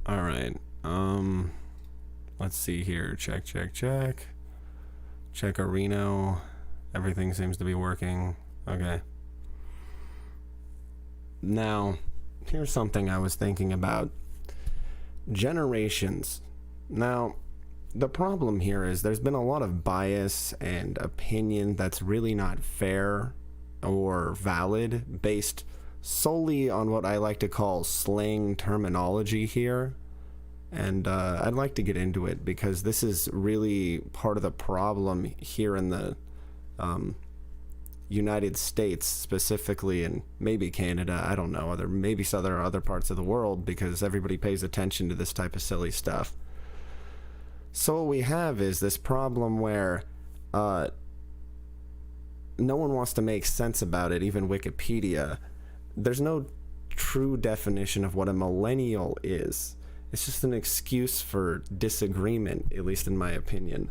All right. Let's see here. Check. Check Reno. Everything seems to be working. Okay. Now, here's something I was thinking about. Generations. Now, the problem here is there's been a lot of bias and opinion that's really not fair or valid based solely on what I like to call slang terminology here. And I'd like to get into it because this is really part of the problem here in the United States specifically, and maybe Canada, I don't know, maybe other parts of the world, because everybody pays attention to this type of silly stuff. So what we have is this problem where no one wants to make sense about it, even Wikipedia. There's no true definition of what a millennial is. It's just an excuse for disagreement, at least in my opinion.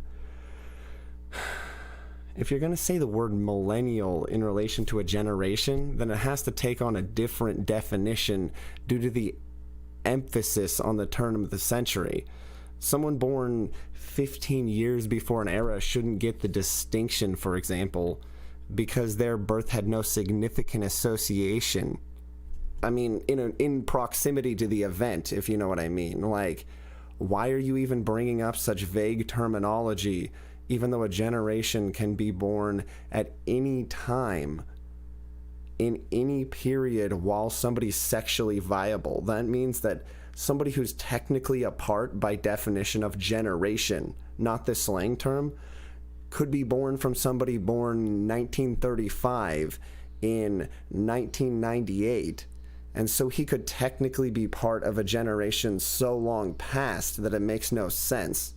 If you're going to say the word millennial in relation to a generation, then it has to take on a different definition due to the emphasis on the turn of the century. Someone born 15 years before an era shouldn't get the distinction, for example, because their birth had no significant association. I mean, in proximity to the event, if you know what I mean. Like, why are you even bringing up such vague terminology, even though a generation can be born at any time, in any period, while somebody's sexually viable? That means that somebody who's technically a part, by definition, of generation, not this slang term, could be born from somebody born 1935 in 1998. And so he could technically be part of a generation so long past that it makes no sense.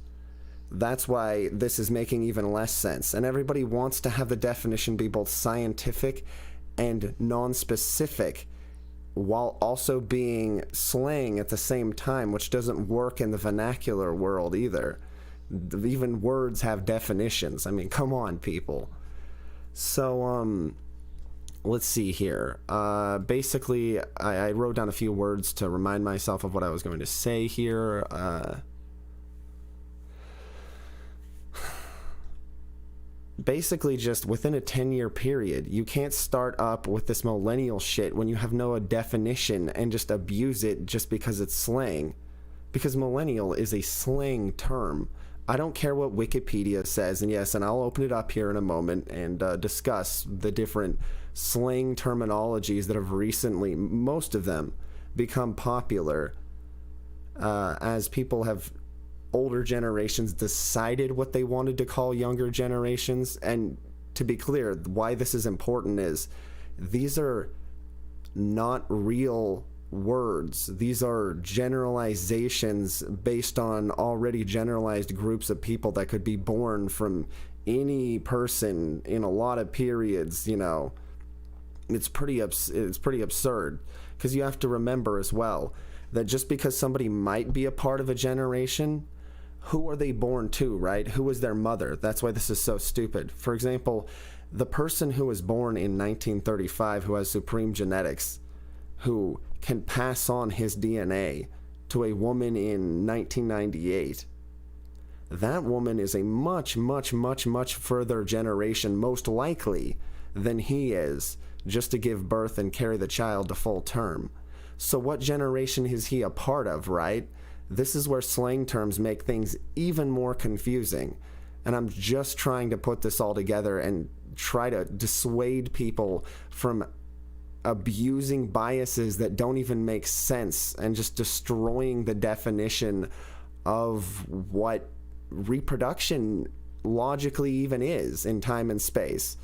That's why this is making even less sense. And everybody wants to have the definition be both scientific and non-specific, while also being slang at the same time, which doesn't work in the vernacular world either. Even words have definitions. I mean, come on, people. So, let's see here. Basically, I wrote down a few words to remind myself of what I was going to say here. Basically, just within a 10-year period, you can't start up with this millennial shit when you have no definition and just abuse it just because it's slang. Because millennial is a slang term. I don't care what Wikipedia says, and yes, and I'll open it up here in a moment and discuss the different slang terminologies that have recently, most of them, become popular as people have, older generations, decided what they wanted to call younger generations. And to be clear, why this is important is these are not real words. These are generalizations based on already generalized groups of people that could be born from any person in a lot of periods. You know, it's pretty absurd, because you have to remember as well that just because somebody might be a part of a generation, who are they born to, right? Who is their mother? That's why this is so stupid. For example, the person who was born in 1935 who has supreme genetics, who can pass on his DNA to a woman in 1998, that woman is a much, much, much, much further generation, most likely, than he is, just to give birth and carry the child to full term. So what generation is he a part of, right? This is where slang terms make things even more confusing. And I'm just trying to put this all together and try to dissuade people from abusing biases that don't even make sense and just destroying the definition of what reproduction logically even is in time and space.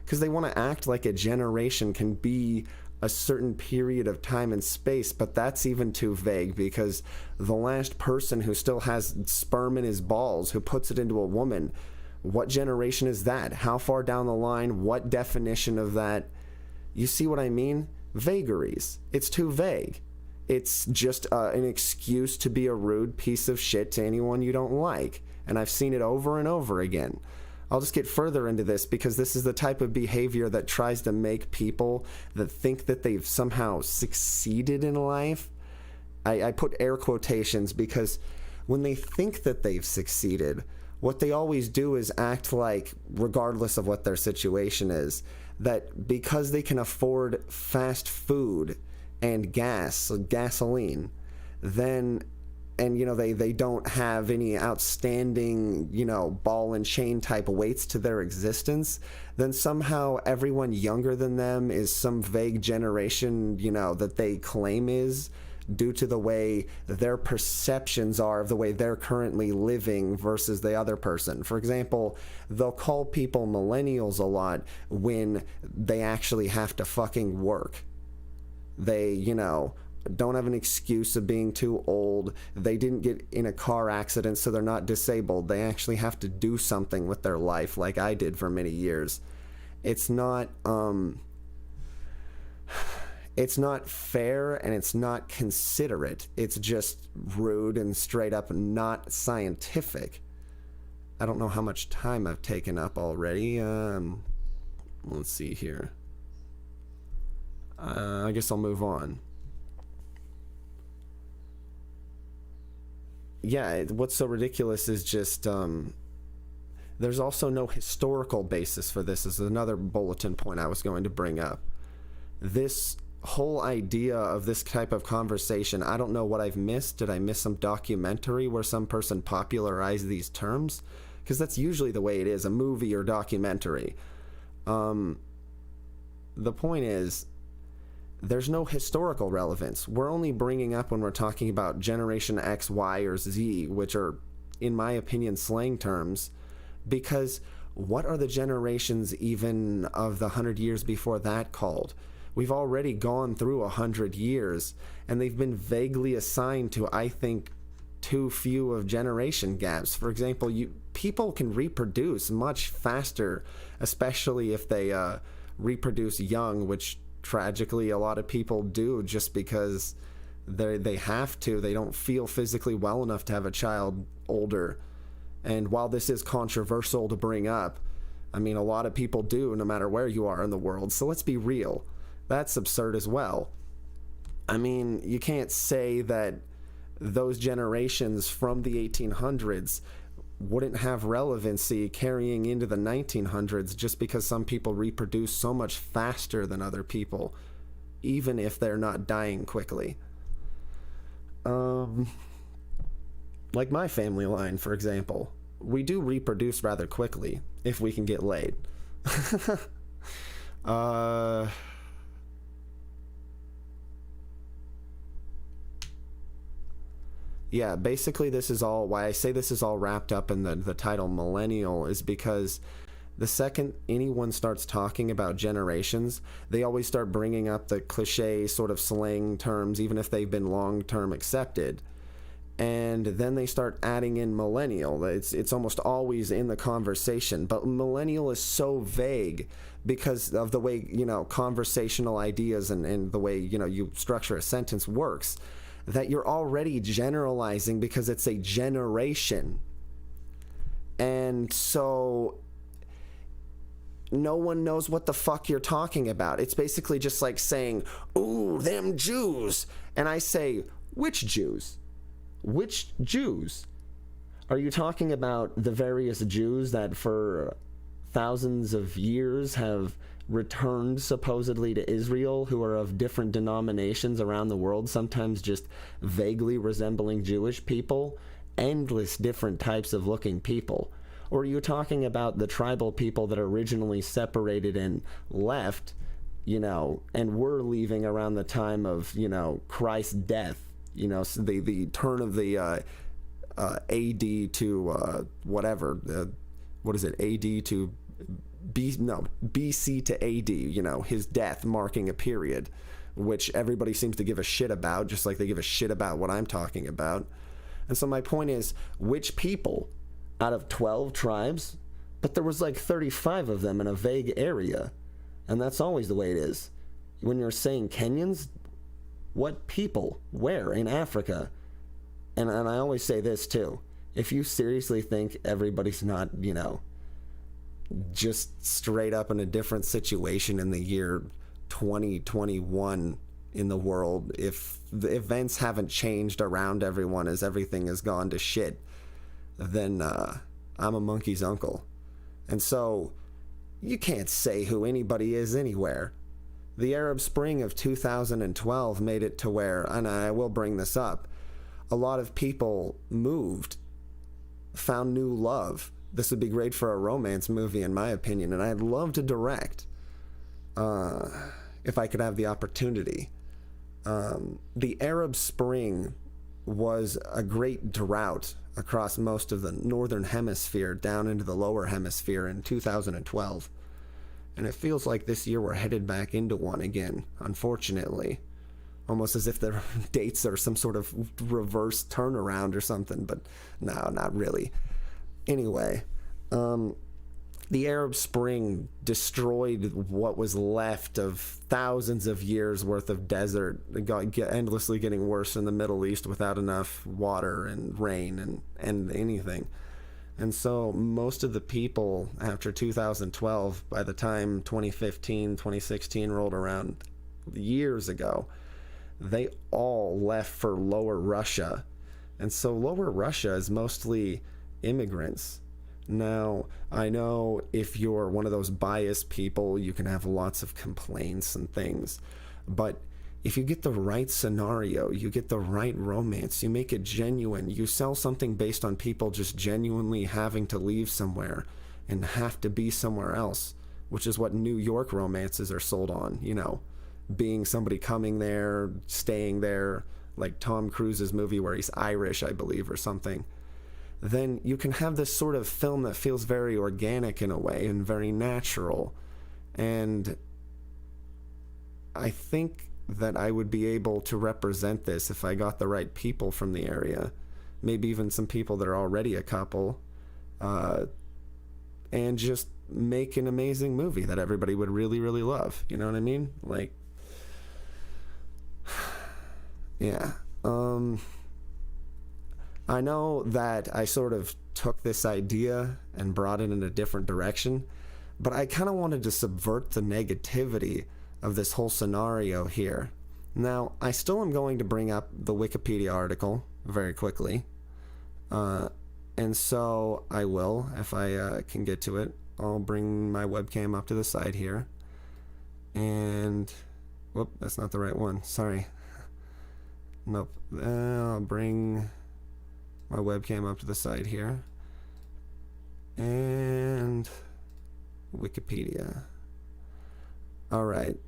Because they want to act like a generation can be a certain period of time and space, but that's even too vague, because the last person who still has sperm in his balls, who puts it into a woman, what generation is that? How far down the line? What definition of that? You see what I mean? Vagaries. It's too vague. It's just an excuse to be a rude piece of shit to anyone you don't like. And I've seen it over and over again. I'll just get further into this because this is the type of behavior that tries to make people that think that they've somehow succeeded in life. I put air quotations because when they think that they've succeeded, what they always do is act like, regardless of what their situation is, that because they can afford fast food and gasoline, then, and they don't have any outstanding ball and chain type weights to their existence, then somehow everyone younger than them is some vague generation that they claim is, due to the way their perceptions are of the way they're currently living versus the other person. For example, they'll call people millennials a lot when they actually have to fucking work. They don't have an excuse of being too old. They didn't get in a car accident, so they're not disabled. They actually have to do something with their life, like I did for many years. It's not fair, and it's not considerate. It's just rude and straight up not scientific. I don't know how much time I've taken up already. Let's see here. I guess I'll move on. Yeah, what's so ridiculous is just there's also no historical basis for this, is another bulletin point I was going to bring up. This whole idea of this type of conversation, I don't know what I've missed. Did I miss some documentary where some person popularized these terms? Because that's usually the way it is, a movie or documentary. The point is, there's no historical relevance. We're only bringing up when we're talking about Generation X, Y, or Z, which are, in my opinion, slang terms, because what are the generations even of the 100 years before that called? We've already gone through 100 years, and they've been vaguely assigned to, I think, too few of generation gaps. For example, people can reproduce much faster, especially if they reproduce young, which tragically a lot of people do just because they have to. They don't feel physically well enough to have a child older. And while this is controversial to bring up, I mean, a lot of people do, no matter where you are in the world. So let's be real. That's absurd as well. I mean, you can't say that those generations from the 1800s wouldn't have relevancy carrying into the 1900s just because some people reproduce so much faster than other people, even if they're not dying quickly. Like my family line, for example. We do reproduce rather quickly if we can get laid. Yeah, basically this is all, why I say this is all wrapped up in the title millennial is because the second anyone starts talking about generations, they always start bringing up the cliche sort of slang terms, even if they've been long-term accepted. And then they start adding in millennial. It's almost always in the conversation. But millennial is so vague because of the way, conversational ideas and the way, you structure a sentence works, that you're already generalizing because it's a generation. And so no one knows what the fuck you're talking about. It's basically just like saying, ooh, them Jews. And I say, which Jews? Which Jews? Are you talking about the various Jews that for thousands of years have returned supposedly to Israel, who are of different denominations around the world, sometimes just vaguely resembling Jewish people? Endless different types of looking people. Or are you talking about the tribal people that originally separated and left, and were leaving around the time of, Christ's death, the turn of the AD to whatever, what is it, AD to BC to AD, his death marking a period, which everybody seems to give a shit about, just like they give a shit about what I'm talking about. And so my point is, which people out of 12 tribes? But there was like 35 of them in a vague area. And that's always the way it is. When you're saying Kenyans, what people? Where? In Africa? And I always say this too. If you seriously think everybody's not, just straight up in a different situation in the year 2021 in the world, if the events haven't changed around everyone as everything has gone to shit, then I'm a monkey's uncle. And so you can't say who anybody is anywhere. The Arab Spring of 2012 made it to where, and I will bring this up, a lot of people moved, found new love. This would be great for a romance movie, in my opinion, and I'd love to direct if I could have the opportunity. The Arab Spring was a great drought across most of the northern hemisphere down into the lower hemisphere in 2012. And it feels like this year we're headed back into one again, unfortunately. Almost as if the dates are some sort of reverse turnaround or something, but no, not really. Anyway, the Arab Spring destroyed what was left of thousands of years worth of desert. It got endlessly getting worse in the Middle East without enough water and rain and anything. And so most of the people after 2012, by the time 2015, 2016 rolled around years ago, they all left for Lower Russia. And so Lower Russia is mostly immigrants. Now, I know if you're one of those biased people, you can have lots of complaints and things. But if you get the right scenario, you get the right romance, you make it genuine, you sell something based on people just genuinely having to leave somewhere and have to be somewhere else, which is what New York romances are sold on, you know, being somebody coming there, staying there, like Tom Cruise's movie where he's Irish, I believe, or something. Then you can have this sort of film that feels very organic in a way and very natural. And I think that I would be able to represent this if I got the right people from the area, maybe even some people that are already a couple, and just make an amazing movie that everybody would really, really love. You know what I mean? Like, yeah. I know that I sort of took this idea and brought it in a different direction, but I kind of wanted to subvert the negativity of this whole scenario here. Now, I still am going to bring up the Wikipedia article very quickly, and so I will, if I can get to it. I'll bring my webcam up to the side here, and whoop, that's not the right one, sorry. Nope. I'll bring my webcam up to the side here, and Wikipedia. All right.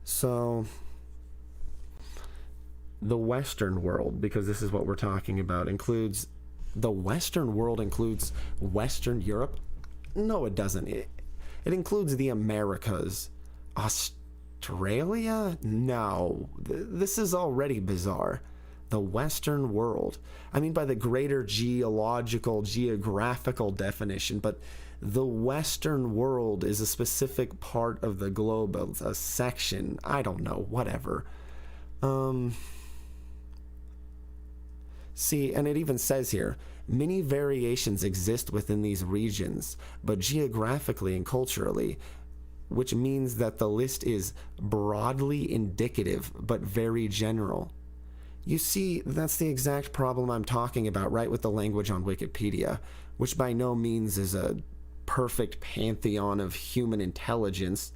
So the Western world, because this is what we're talking about, includes the Western world includes Western Europe. No, it doesn't. It includes the Americas. Australia? No. This is already bizarre. The Western world. I mean, by the greater geographical definition, but the Western world is a specific part of the globe, a section. I don't know, whatever. See, and it even says here, many variations exist within these regions, but geographically and culturally, which means that the list is broadly indicative, but very general. You see, that's the exact problem I'm talking about, right, with the language on Wikipedia, which by no means is a perfect pantheon of human intelligence,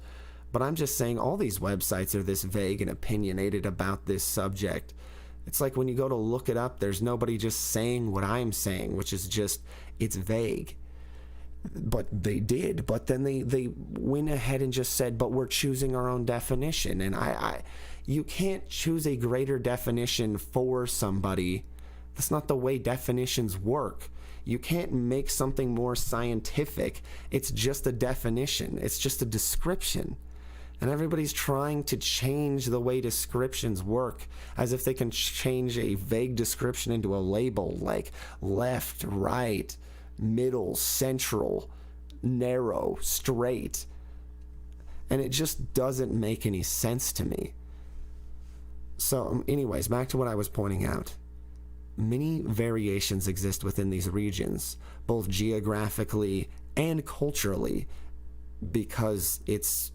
but I'm just saying all these websites are this vague and opinionated about this subject. It's like when you go to look it up, there's nobody just saying what I'm saying, which is just, it's vague. But they did, but then they went ahead and just said, but we're choosing our own definition, and you can't choose a greater definition for somebody. That's not the way definitions work. You can't make something more scientific. It's just a definition. It's just a description. And everybody's trying to change the way descriptions work, as if they can change a vague description into a label like left, right, middle, central, narrow, straight. And it just doesn't make any sense to me. So anyways, back to what I was pointing out. Many variations exist within these regions, both geographically and culturally, because it's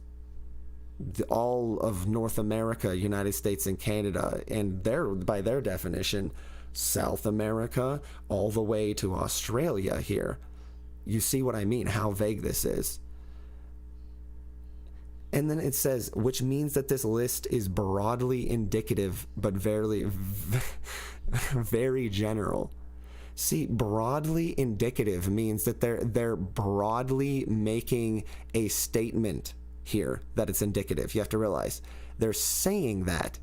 all of North America, United States, and Canada, and by their definition, South America, all the way to Australia here. You see what I mean, how vague this is. And then it says, which means that this list is broadly indicative, but very general. See, broadly indicative means that they're broadly making a statement here that it's indicative. You have to realize they're saying that.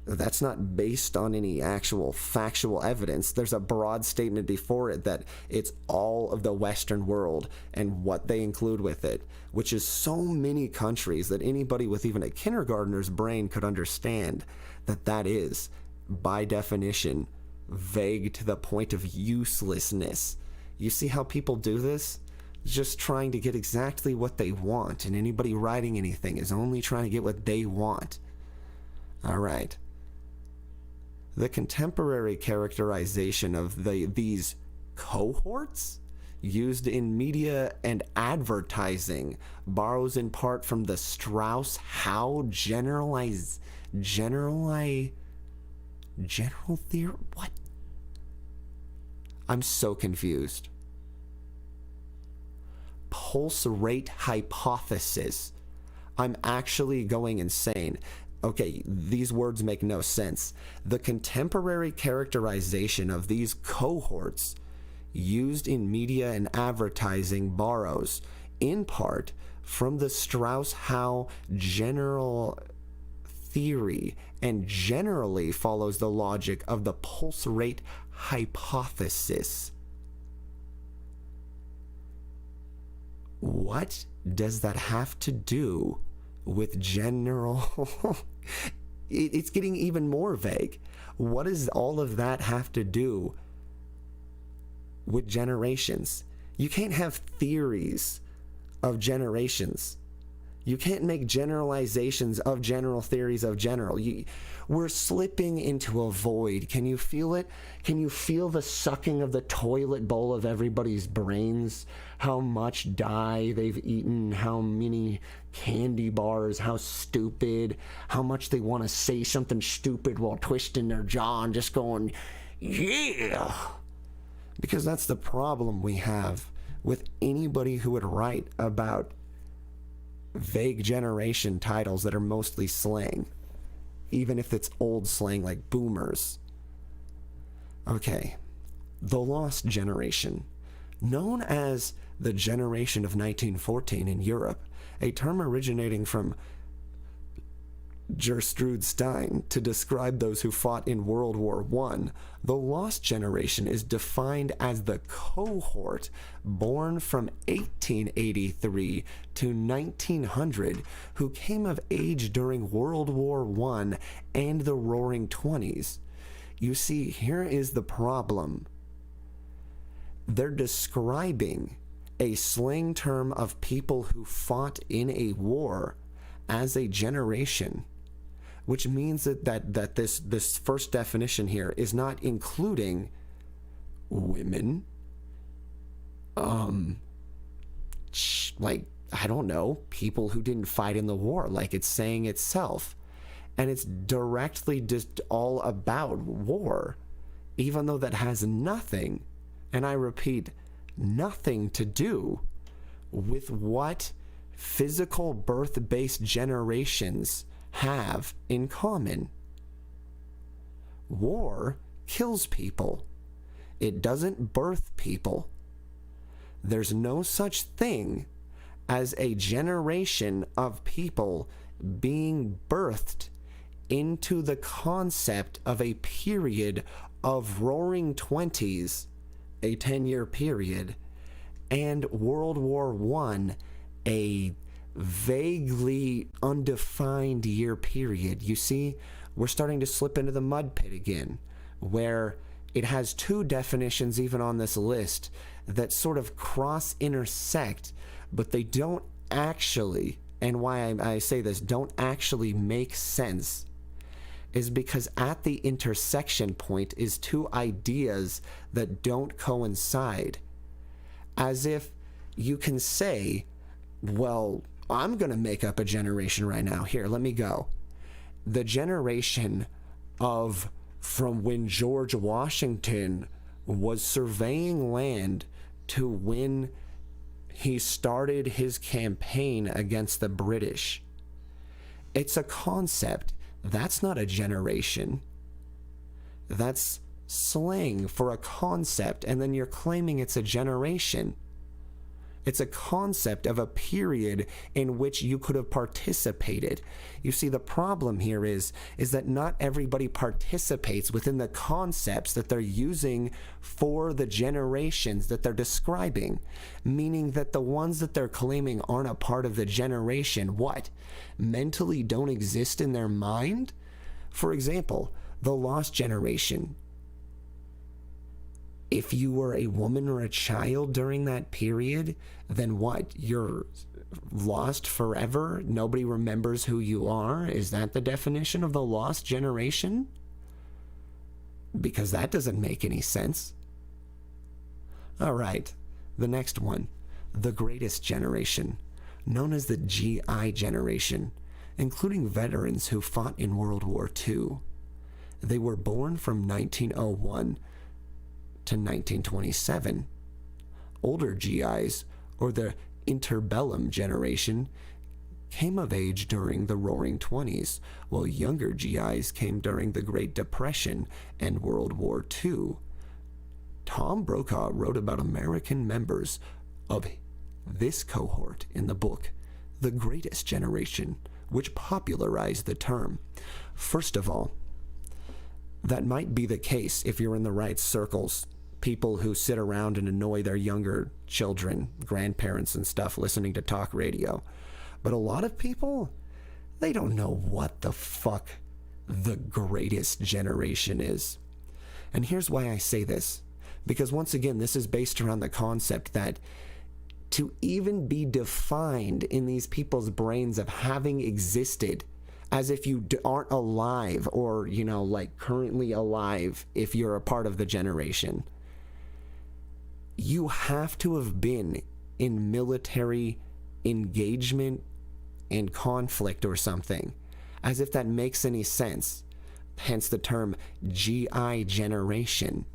That's not based on any actual factual evidence. There's a broad statement before it that it's all of the Western world and what they include with it, which is so many countries that anybody with even a kindergartner's brain could understand that is, by definition, vague to the point of uselessness. You see how people do this? Just trying to get exactly what they want, and anybody writing anything is only trying to get what they want. All right. The contemporary characterization of these cohorts used in media and advertising borrows in part from the Strauss-Howe general theory. What? I'm so confused. Pulse rate hypothesis. I'm actually going insane. Okay, these words make no sense. The contemporary characterization of these cohorts used in media and advertising borrows, in part, from the Strauss-Howe general theory and generally follows the logic of the pulse rate hypothesis. What does that have to do with general? It's getting even more vague. What does all of that have to do with generations? You can't have theories of generations. You can't make generalizations of general theories of general. We're slipping into a void. Can you feel it? Can you feel the sucking of the toilet bowl of everybody's brains? How much dye they've eaten, how many candy bars, how stupid, how much they want to say something stupid while twisting their jaw and just going, yeah. Because that's the problem we have with anybody who would write about vague generation titles that are mostly slang, even if it's old slang like boomers. Okay, the lost generation, known as the generation of 1914 in Europe, a term originating from Gertrude Stein to describe those who fought in World War I. The lost generation is defined as the cohort born from 1883 to 1900 who came of age during World War I and the Roaring Twenties. You see, here is the problem. They're describing a slang term of people who fought in a war as a generation, which means that this first definition here is not including women, like, I don't know, people who didn't fight in the war, like it's saying itself. And it's directly just all about war, even though that has nothing, and I repeat, nothing to do with what physical birth-based generations have in common. War kills people. It doesn't birth people. There's no such thing as a generation of people being birthed into the concept of a period of Roaring Twenties, a 10-year period, and World War I, a vaguely undefined year period. You see, we're starting to slip into the mud pit again, where it has two definitions even on this list that sort of cross-intersect, but they don't actually, and why I say this, don't actually make sense. is because at the intersection point is two ideas that don't coincide. As if you can say, well, I'm going to make up a generation right now. Here, let me go. The generation of from when George Washington was surveying land to when he started his campaign against the British. It's a concept. That's not a generation. That's slang for a concept, and then you're claiming it's a generation. It's a concept of a period in which you could have participated. You see, the problem here is that not everybody participates within the concepts that they're using for the generations that they're describing, meaning that the ones that they're claiming aren't a part of the generation, mentally don't exist in their mind? For example, the lost generation. If you were a woman or a child during that period, then what? You're lost forever? Nobody remembers who you are? Is that the definition of the lost generation? Because that doesn't make any sense. All right, the next one. The greatest generation, known as the GI generation, including veterans who fought in World War II. They were born from 1901 to 1927. Older GIs, or the interbellum generation, came of age during the Roaring Twenties, while younger GIs came during the Great Depression and World War II. Tom Brokaw wrote about American members of this cohort in the book, The Greatest Generation, which popularized the term. First of all, that might be the case if you're in the right circles. People who sit around and annoy their younger children, grandparents and stuff, listening to talk radio. But a lot of people, they don't know what the fuck the greatest generation is. And here's why I say this. Because once again, this is based around the concept that to even be defined in these people's brains of having existed as if you aren't alive or, currently alive if you're a part of the generation. You have to have been in military engagement and conflict or something, as if that makes any sense. Hence the term GI generation.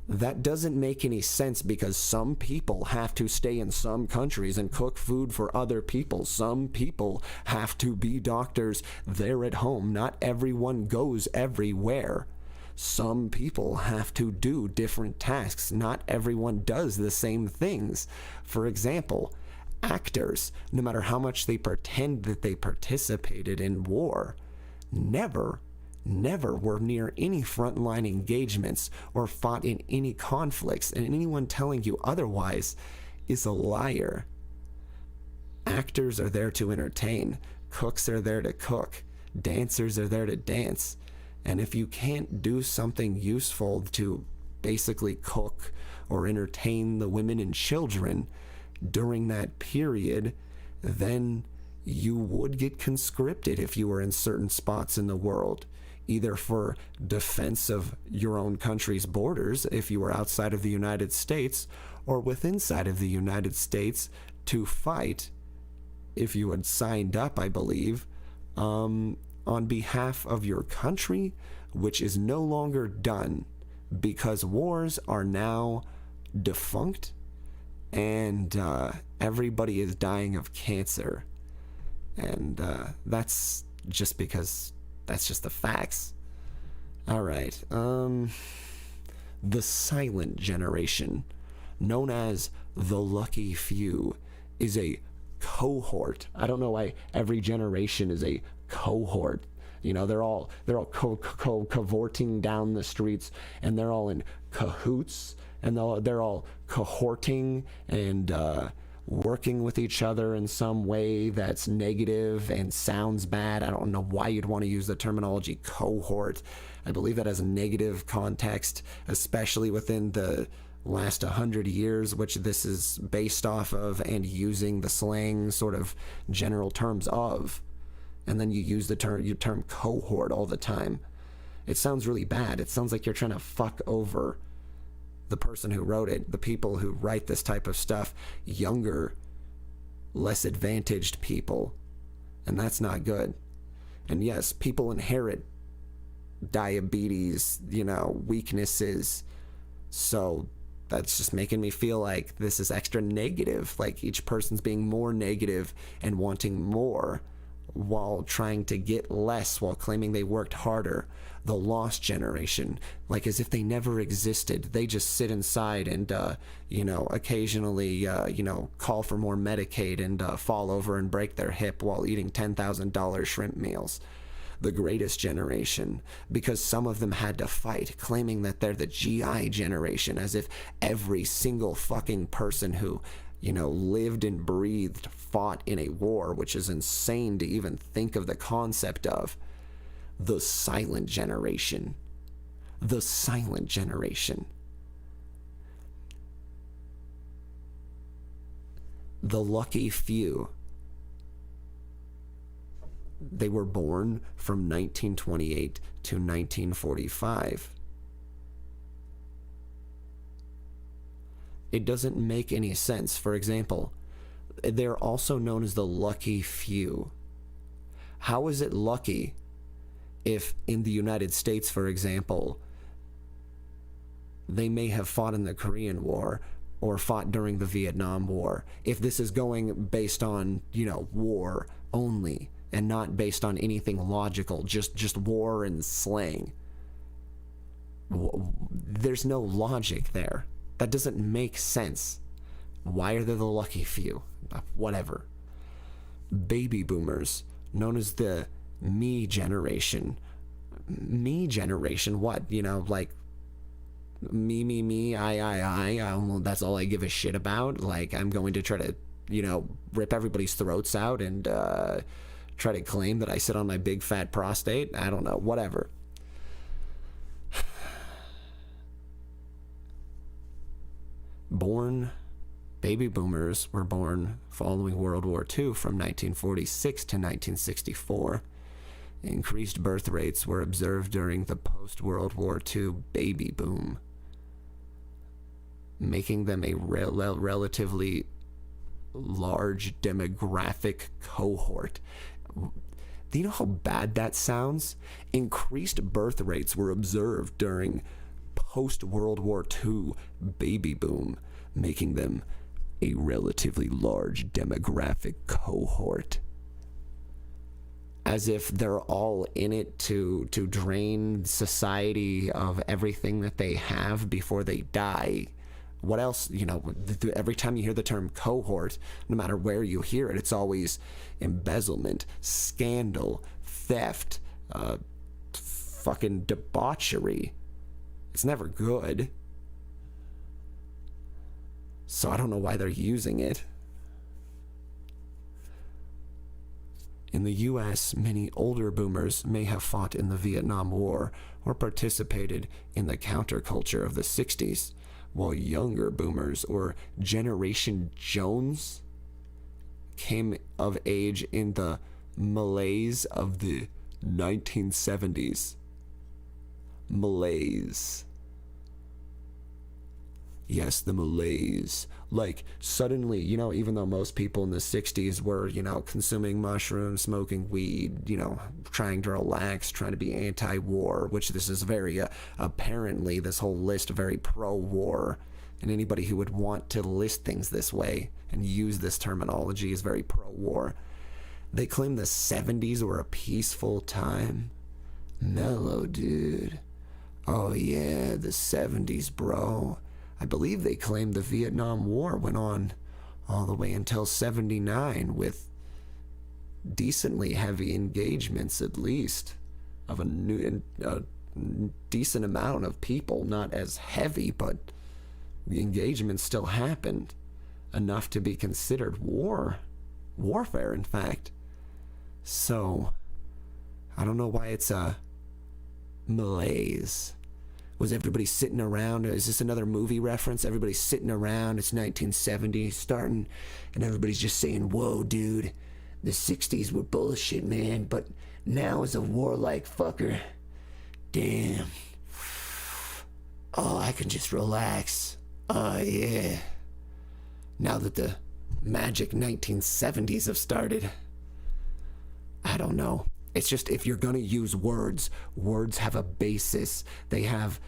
That doesn't make any sense because some people have to stay in some countries and cook food for other people. Some people have to be doctors there at home. Not everyone goes everywhere. Some people have to do different tasks. Not everyone does the same things. For example, actors, no matter how much they pretend that they participated in war, never were near any frontline engagements or fought in any conflicts, and anyone telling you otherwise is a liar. Actors are there to entertain. Cooks are there to cook. Dancers are there to dance. And if you can't do something useful to basically cook or entertain the women and children during that period, then you would get conscripted if you were in certain spots in the world, either for defense of your own country's borders if you were outside of the United States, or within inside of the United States to fight, if you had signed up, I believe, on behalf of your country, which is no longer done because wars are now defunct and everybody is dying of cancer. And that's just because that's just the facts. All right. The silent generation, known as the lucky few, is a cohort. I don't know why every generation is a cohort. They're all cavorting down the streets, and they're all in cahoots, and they're all cohorting and working with each other in some way that's negative and sounds bad. I don't know why you'd want to use the terminology cohort. I believe that has a negative context, especially within the last 100 years, which this is based off of, and using the slang sort of general terms of. and then you use the term cohort all the time. It sounds really bad. It sounds like you're trying to fuck over the person who wrote it, the people who write this type of stuff, younger, less advantaged people, and that's not good. And yes, people inherit diabetes, weaknesses, so that's just making me feel like this is extra negative, like each person's being more negative and wanting more while trying to get less while claiming they worked harder. The lost generation, like as if they never existed. They just sit inside and occasionally call for more Medicaid and fall over and break their hip while eating $10,000 shrimp meals. The greatest generation, because some of them had to fight, claiming that they're the GI generation, as if every single fucking person who lived and breathed fought in a war, which is insane to even think of the concept of. The silent generation. The silent generation. The lucky few. They were born from 1928 to 1945. It doesn't make any sense. For example, they're also known as the lucky few. How is it lucky if in the United States, for example, they may have fought in the Korean War or fought during the Vietnam War? If this is going based on, war only and not based on anything logical, just war and slang. There's no logic there. That doesn't make sense. Why are they the lucky few? Whatever. Baby boomers, known as the me generation. Me generation? What? Like me, I. Well, that's all I give a shit about. Like, I'm going to try to, rip everybody's throats out and try to claim that I sit on my big fat prostate. I don't know. Whatever. Baby boomers were born following World War II from 1946 to 1964. Increased birth rates were observed during the post-World War II baby boom, making them a relatively large demographic cohort. Do you know how bad that sounds? Increased birth rates were observed during post-World War II baby boom, making them a relatively large demographic cohort. As if they're all in it to drain society of everything that they have before they die. What else, every time you hear the term cohort, no matter where you hear it, it's always embezzlement, scandal, theft, fucking debauchery. It's never good. So I don't know why they're using it. In the US, many older boomers may have fought in the Vietnam War or participated in the counterculture of the 60s, while younger boomers, or Generation Jones, came of age in the malaise of the 1970s. Malaise. Yes, the malaise. Like, suddenly, even though most people in the 60s were, consuming mushrooms, smoking weed, trying to relax, trying to be anti-war, which this is very, apparently, this whole list very pro-war. And anybody who would want to list things this way and use this terminology is very pro-war. They claim the 70s were a peaceful time. Mellow, dude. Oh yeah, the 70s, bro. I believe they claimed the Vietnam War went on all the way until 79 with decently heavy engagements, at least, of a decent amount of people. Not as heavy, but the engagements still happened. Enough to be considered warfare, in fact. So, I don't know why it's a malaise. Was everybody sitting around? Is this another movie reference? Everybody's sitting around. It's 1970 starting, and everybody's just saying, "Whoa, dude, The 60s were bullshit, man, but now as a warlike fucker, damn. Oh, I can just relax. Oh, yeah. Now that the magic 1970s have started. I don't know. It's just, if you're gonna use words, words have a basis. They have,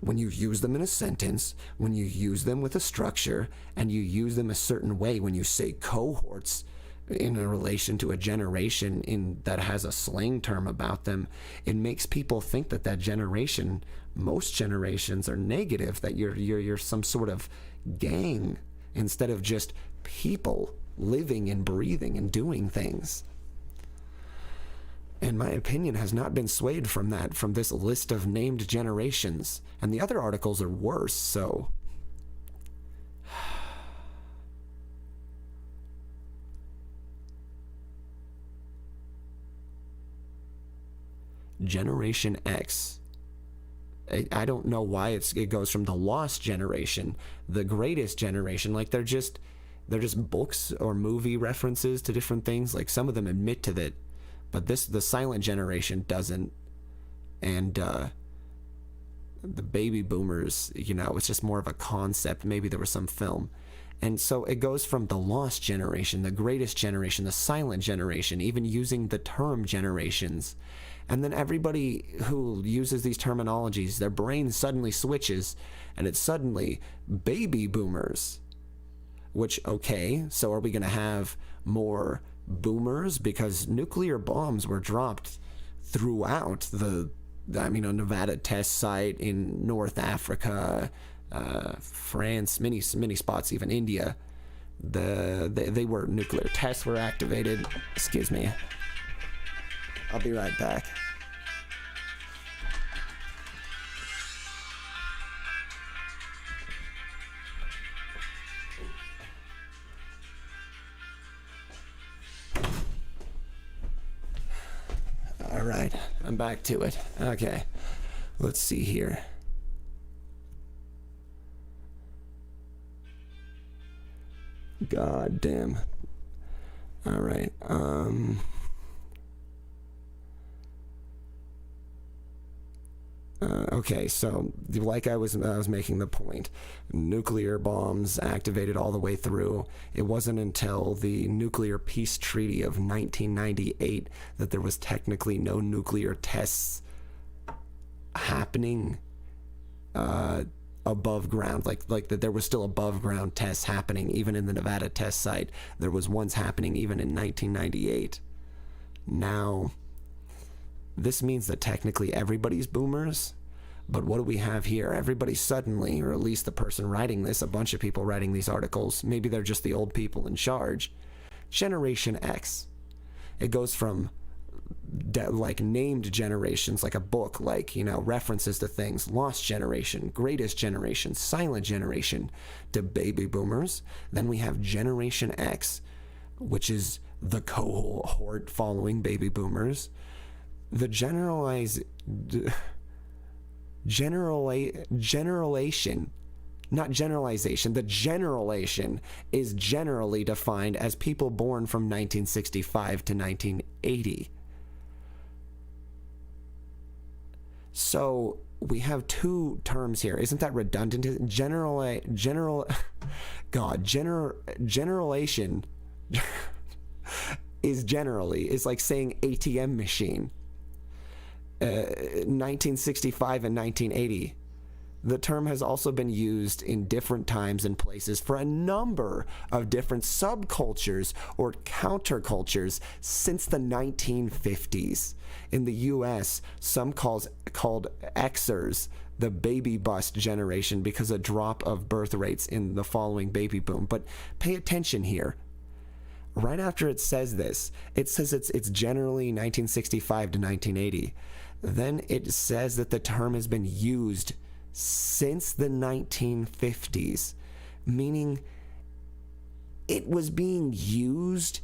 when you use them in a sentence, when you use them with a structure, and you use them a certain way, when you say cohorts in a relation to a generation that has a slang term about them, it makes people think that that generation, most generations, are negative, that you're some sort of gang instead of just people living and breathing and doing things. And my opinion has not been swayed from that, from this list of named generations. And the other articles are worse, so... Generation X. I don't know why it goes from the lost generation, the greatest generation. Like, they're just books or movie references to different things. Like, some of them admit to that, but the silent generation doesn't. And the baby boomers, it's just more of a concept. Maybe there was some film. And so it goes from the lost generation, the greatest generation, the silent generation, even using the term generations. And then everybody who uses these terminologies, their brain suddenly switches, and it's suddenly baby boomers. Which, okay, so are we going to have more boomers? Because nuclear bombs were dropped throughout a Nevada test site in North Africa, France, many spots, even India. They were, nuclear tests were activated. Excuse me. I'll be right back. All right, I'm back to it. Okay, let's see here. God damn. All right. Okay, so like I was making the point, nuclear bombs activated all the way through. It wasn't until the Nuclear Peace Treaty of 1998 that there was technically no nuclear tests happening above ground, like that there was still above ground tests happening even in the Nevada test site. There was ones happening even in 1998. Now, this means that technically everybody's boomers, but what do we have here? Everybody suddenly, or at least the person writing this, a bunch of people writing these articles, maybe they're just the old people in charge. Generation X. It goes from like named generations, like a book, like, references to things, lost generation, greatest generation, silent generation, to baby boomers. Then we have Generation X, which is the cohort following baby boomers. The generalization, not generalization, the generalization is generally defined as people born from 1965 to 1980. So we have two terms here. Isn't that redundant? Generalization is generally, it's like saying ATM machine. 1965 and 1980. The term has also been used in different times and places for a number of different subcultures or countercultures since the 1950s. In the US, some called Xers the baby bust generation because a drop of birth rates in the following baby boom. But pay attention here. Right after it says this, it says it's generally 1965 to 1980. Then it says that the term has been used since the 1950s, meaning it was being used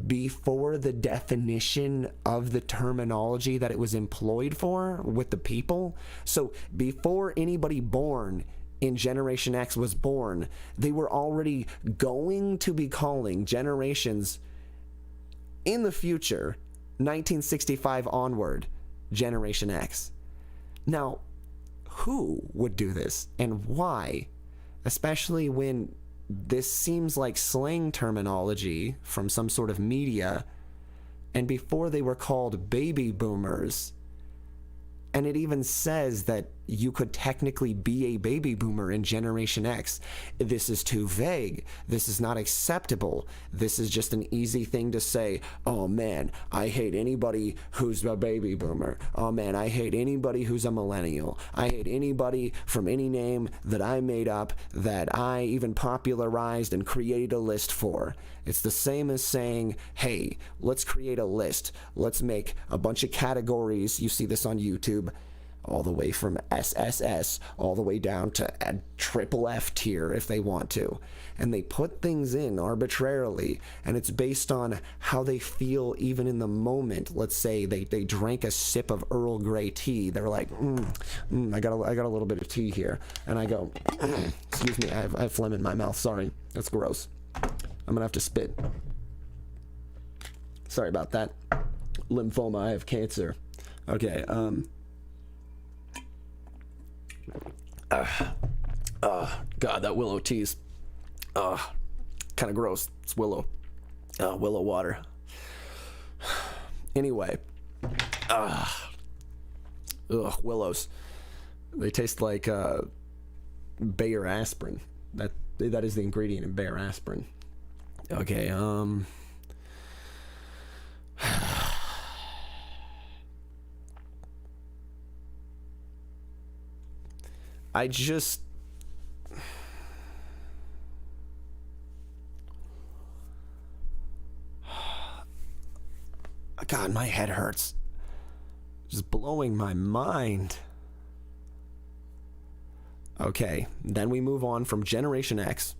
before the definition of the terminology that it was employed for with the people. So before anybody born in Generation X was born, they were already going to be calling generations in the future, 1965 onward, Generation X. Now, who would do this and why? Especially when this seems like slang terminology from some sort of media, and before they were called baby boomers. And it even says that you could technically be a baby boomer in Generation X. This is too vague. This is not acceptable. This is just an easy thing to say. Oh man, I hate anybody who's a baby boomer. Oh man, I hate anybody who's a millennial. I hate anybody from any name that I made up, that I even popularized and created a list for. It's the same as saying, hey, let's create a list. Let's make a bunch of categories. You see this on YouTube. All the way from SSS all the way down to a triple F tier if they want to. And they put things in arbitrarily, and it's based on how they feel even in the moment. Let's say they drank a sip of Earl Grey tea. They're like, I got a little bit of tea here. And I go, excuse me, I have phlegm in my mouth. Sorry, that's gross. I'm gonna have to spit. Sorry about that. Lymphoma, I have cancer. Okay, God, that willow tea's kind of gross. It's willow water. Anyway, willows. They taste like Bayer aspirin. That is the ingredient in Bayer aspirin. Okay, I just... God, my head hurts. Just blowing my mind. Okay, then we move on from Generation X,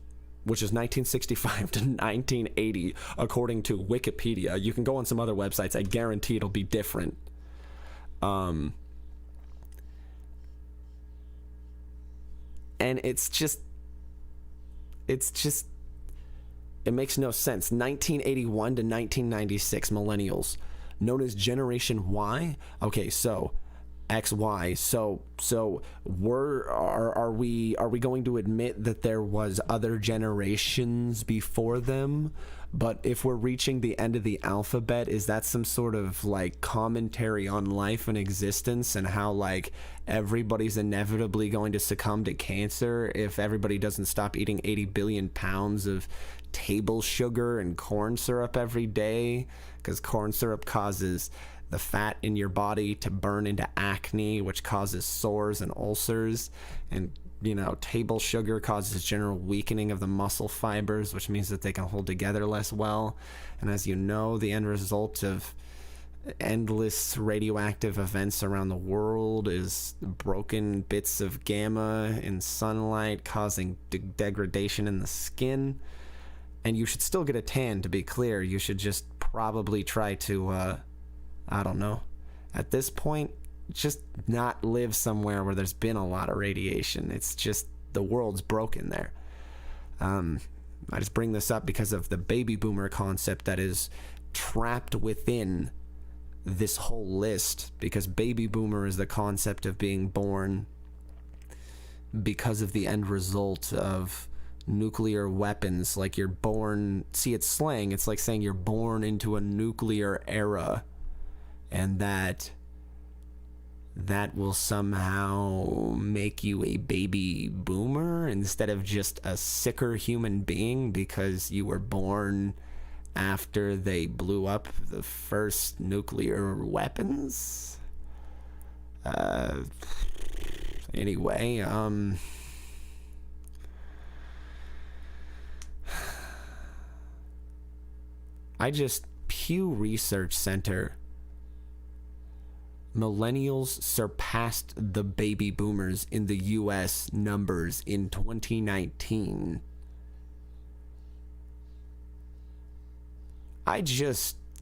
which is 1965 to 1980, according to Wikipedia. You can go on some other websites. I guarantee it'll be different. And it makes no sense. 1981 to 1996, millennials, known as Generation Y. Okay, so XY. So are we going to admit that there was other generations before them? But if we're reaching the end of the alphabet, is that some sort of like commentary on life and existence and how like everybody's inevitably going to succumb to cancer if everybody doesn't stop eating 80 billion pounds of table sugar and corn syrup every day? Because corn syrup causes the fat in your body to burn into acne, which causes sores and ulcers. And you know, table sugar causes general weakening of the muscle fibers, which means that they can hold together less well. And as you know, the end result of endless radioactive events around the world is broken bits of gamma in sunlight causing degradation in the skin. And you should still get a tan, to be clear. You should just probably try to, I don't know, at this point, just not live somewhere where there's been a lot of radiation. It's just the world's broken there. I just bring this up because of the baby boomer concept that is trapped within this whole list, because baby boomer is the concept of being born because of the end result of nuclear weapons. Like you're born, see, it's slang. It's like saying you're born into a nuclear era, and that will somehow make you a baby boomer instead of just a sicker human being because you were born after they blew up the first nuclear weapons. Anyway, Pew Research Center, millennials surpassed the baby boomers in the US numbers in 2019.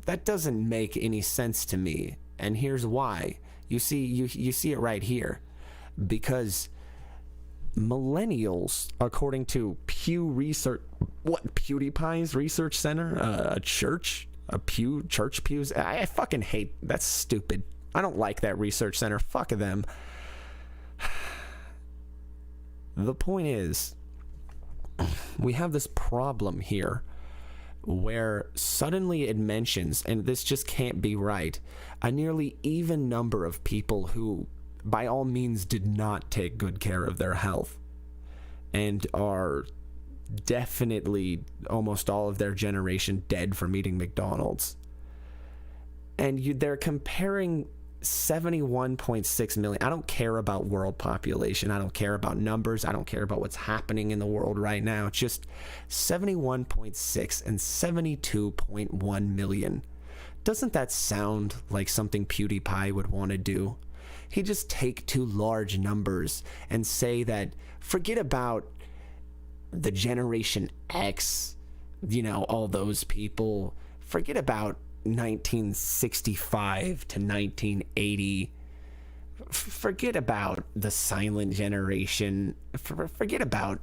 That doesn't make any sense to me, and here's why. You see it right here. Because millennials, according to Pew Research, PewDiePie's Research Center, a church church pews. I fucking hate, that's stupid. I don't like that research center. Fuck them. The point is, we have this problem here where suddenly it mentions, and this just can't be right, a nearly even number of people who, by all means, did not take good care of their health and are definitely almost all of their generation dead from eating McDonald's. And they're comparing 71.6 million. I don't care about world population. I don't care about numbers. I don't care about what's happening in the world right now. It's just 71.6 and 72.1 million. Doesn't that sound like something PewDiePie would want to do? He'd just take two large numbers and say that, forget about the Generation X, all those people. Forget about 1965 to 1980. Forget about the silent generation. Forget about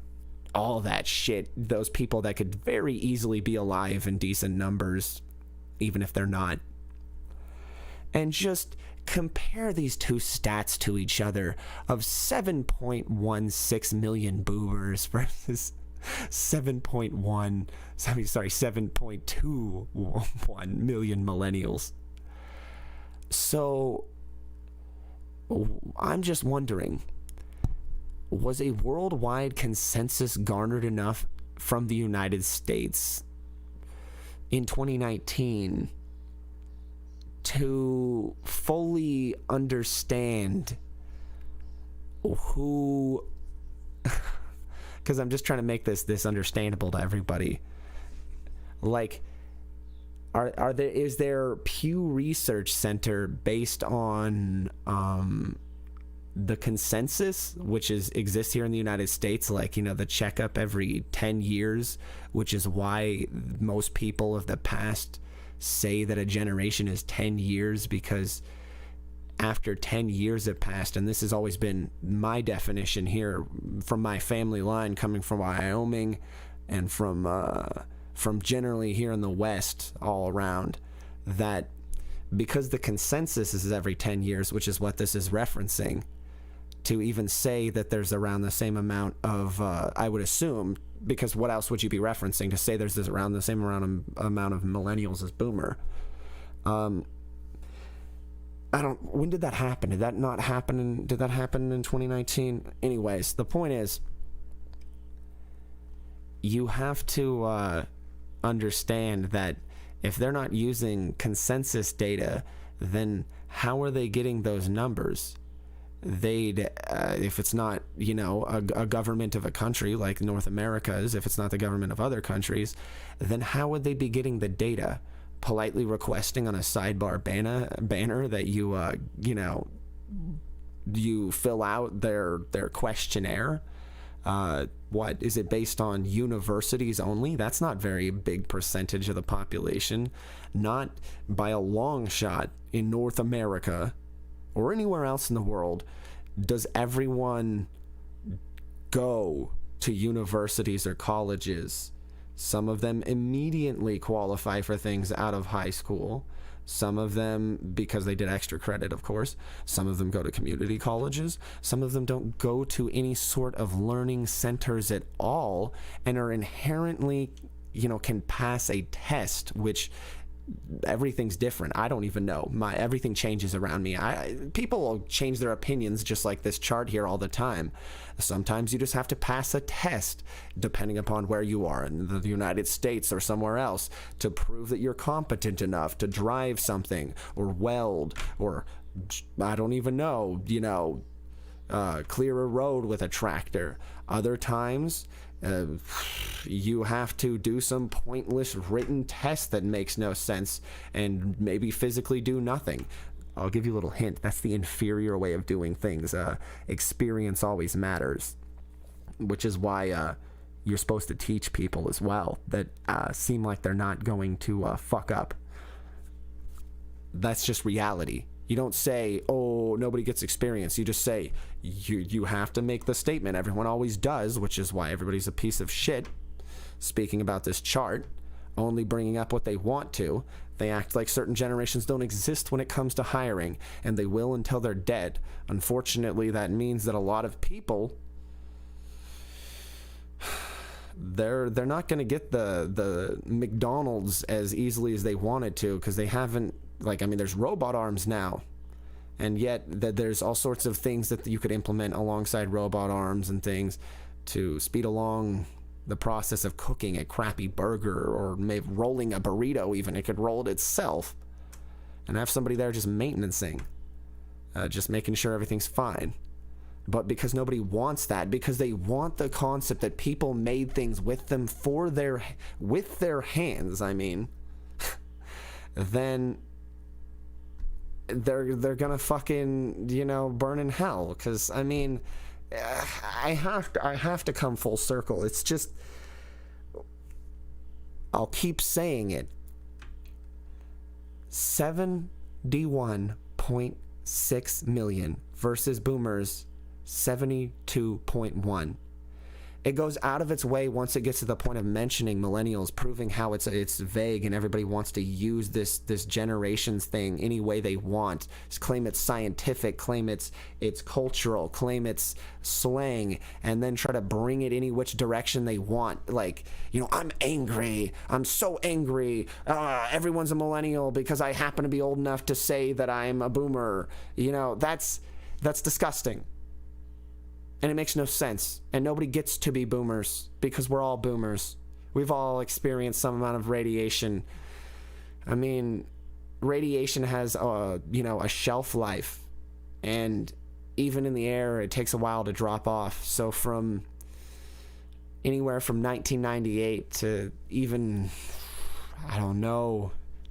all that shit. Those people that could very easily be alive in decent numbers, even if they're not. And just compare these two stats to each other of 7.16 million boomers versus 7.21 million millennials. So I'm just wondering, was a worldwide consensus garnered enough from the United States in 2019 to fully understand who because I'm just trying to make this understandable to everybody. Like, is there Pew Research Center based on the consensus, which exists here in the United States, like, the checkup every 10 years, which is why most people of the past say that a generation is 10 years, because after 10 years have passed, and this has always been my definition here from my family line, coming from Wyoming and from generally here in the West all around, that because the consensus is every 10 years, which is what this is referencing, to even say that there's around the same amount of, I would assume, because what else would you be referencing to say there's this around the same amount of millennials as boomer? When did that happen? Did that not happen? Did that happen in 2019? Anyways, the point is, you have to understand that if they're not using consensus data, then how are they getting those numbers? If it's not, a government of a country like North America's, if it's not the government of other countries, then how would they be getting the data? Politely requesting on a sidebar banner that you fill out their questionnaire. What is it based on? Universities only? That's not very big percentage of the population, not by a long shot. In North America or anywhere else in the world, does everyone go to universities or colleges? Some of them immediately qualify for things out of high school. Some of them, because they did extra credit, of course. Some of them go to community colleges. Some of them don't go to any sort of learning centers at all and are inherently, can pass a test, which everything's different. I don't even know. Everything changes around me. People will change their opinions just like this chart here all the time. Sometimes you just have to pass a test, depending upon where you are in the United States or somewhere else, to prove that you're competent enough to drive something or weld or, I don't even know, clear a road with a tractor. Other times, you have to do some pointless written test that makes no sense and maybe physically do nothing. I'll give you a little hint. That's the inferior way of doing things. Experience always matters, which is why you're supposed to teach people as well that seem like they're not going to fuck up. That's just reality. You don't say, oh, nobody gets experience. You just say, you have to make the statement. Everyone always does, which is why everybody's a piece of shit. Speaking about this chart, only bringing up what they want to. They act like certain generations don't exist when it comes to hiring, and they will until they're dead. Unfortunately, that means that a lot of people, they're not going to get the McDonald's as easily as they wanted to, because they haven't, like, I mean, there's robot arms now, and yet there's all sorts of things that you could implement alongside robot arms and things to speed along the process of cooking a crappy burger, or maybe rolling a burrito. Even it could roll it itself, and have somebody there just maintaining, just making sure everything's fine. But because nobody wants that, because they want the concept that people made things with them with their hands, I mean, then they're gonna fucking, burn in hell. Because I mean, I have to come full circle. It's just, I'll keep saying it. 71.6 million versus boomers 72.1. It goes out of its way once it gets to the point of mentioning millennials, proving how it's vague and everybody wants to use this generations thing any way they want. Just claim it's scientific, claim it's cultural, claim it's slang, and then try to bring it any which direction they want. Like, I'm angry. I'm so angry. Everyone's a millennial because I happen to be old enough to say that I'm a boomer. That's disgusting. And it makes no sense. And nobody gets to be boomers because we're all boomers. We've all experienced some amount of radiation. I mean, radiation has a shelf life. And even in the air, it takes a while to drop off. So from anywhere from 1998 to even,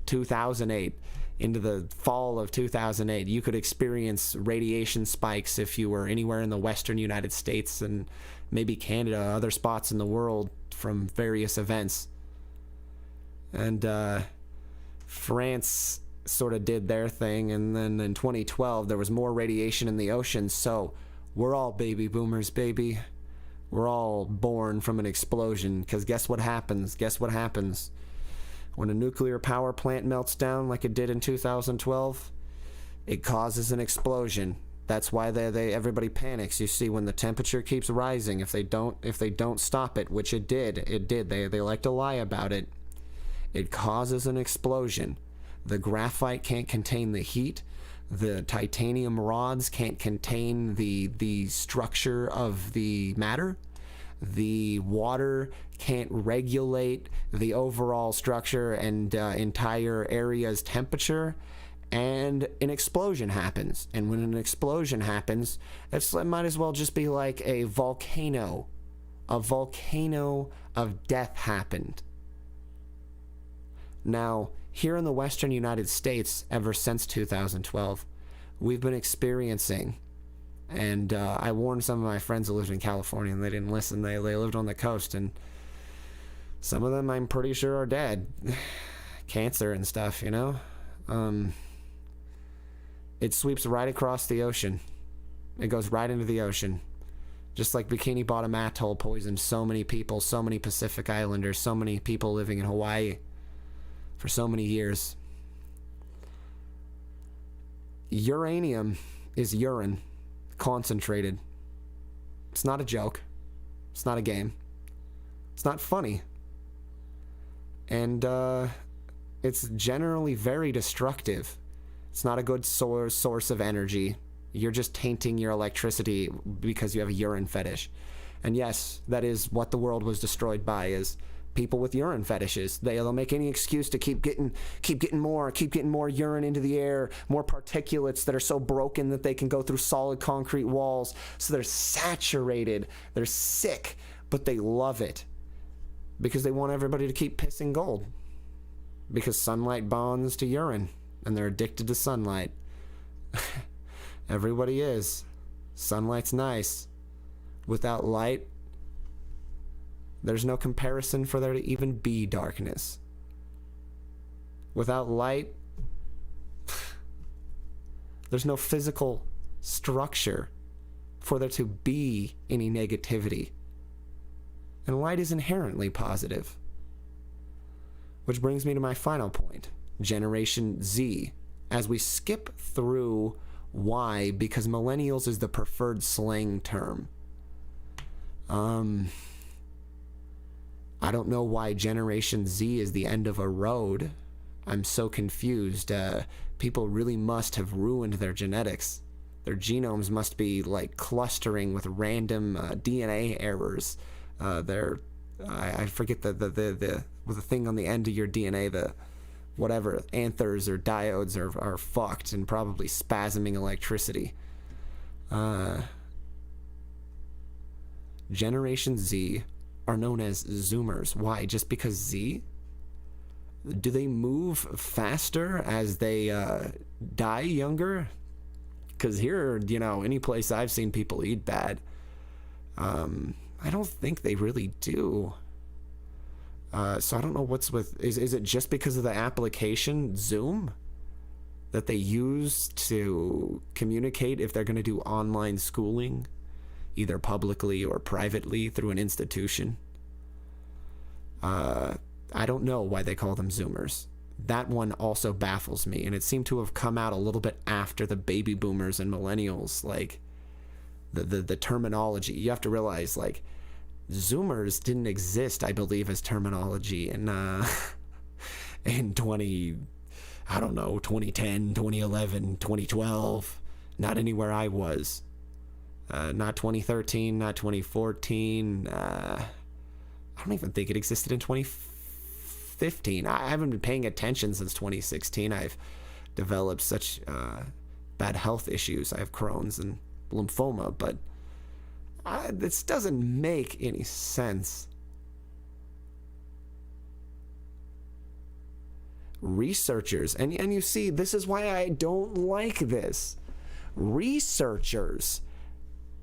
2008, into the fall of 2008, you could experience radiation spikes if you were anywhere in the western United States and maybe Canada, other spots in the world from various events. And France sort of did their thing, and then in 2012 there was more radiation in the ocean. So we're all baby boomers, baby. We're all born from an explosion, because guess what happens? When a nuclear power plant melts down like it did in 2012, it causes an explosion. That's why everybody panics. You see, when the temperature keeps rising, if they don't stop it, which it did. They like to lie about it. It causes an explosion. The graphite can't contain the heat. The titanium rods can't contain the structure of the matter. The water can't regulate the overall structure and entire area's temperature, and an explosion happens. And when an explosion happens, it might as well just be like a volcano. A volcano of death happened. Now, here in the western United States, ever since 2012, we've been experiencing, and I warned some of my friends who lived in California and they didn't listen. They lived on the coast, and some of them I'm pretty sure are dead. Cancer and stuff, It sweeps right across the ocean. It goes right into the ocean. Just like Bikini Bottom Atoll poisoned so many people, so many Pacific Islanders, so many people living in Hawaii for so many years. Uranium is urine concentrated. It's not a joke. It's not a game. It's not funny. And it's generally very destructive. It's not a good source of energy. You're just tainting your electricity because you have a urine fetish. And yes, that is what the world was destroyed by, is people with urine fetishes. They'll make any excuse to keep getting more urine into the air, more particulates that are so broken that they can go through solid concrete walls. So they're saturated, they're sick, but they love it because they want everybody to keep pissing gold. Because sunlight bonds to urine, and they're addicted to sunlight. Everybody is. Sunlight's nice. Without light, there's no comparison for there to even be darkness. Without light, there's no physical structure for there to be any negativity. And light is inherently positive. Which brings me to my final point. Generation Z. As we skip through why, because millennials is the preferred slang term. I don't know why Generation Z is the end of a road. I'm so confused. People really must have ruined their genetics. Their genomes must be like clustering with random DNA errors. I forget the thing on the end of your DNA, the whatever, anthers or diodes are fucked and probably spasming electricity. Generation Z are known as Zoomers. Why? Just because Z? Do they move faster as they die younger? Because here, any place I've seen people eat bad, I don't think they really do. So I don't know what's with... Is it just because of the application, Zoom, that they use to communicate if they're going to do online schooling, either publicly or privately through an institution? I don't know why they call them Zoomers. That one also baffles me, and it seemed to have come out a little bit after the baby boomers and millennials. Like, the terminology. You have to realize, like, Zoomers didn't exist, I believe, as terminology in 2010, 2011, 2012. Not anywhere I was. Not 2013, not 2014. I don't even think it existed in 2015. I haven't been paying attention since 2016. I've developed such bad health issues. I have Crohn's and lymphoma, but this doesn't make any sense. Researchers, and you see, this is why I don't like this. Researchers.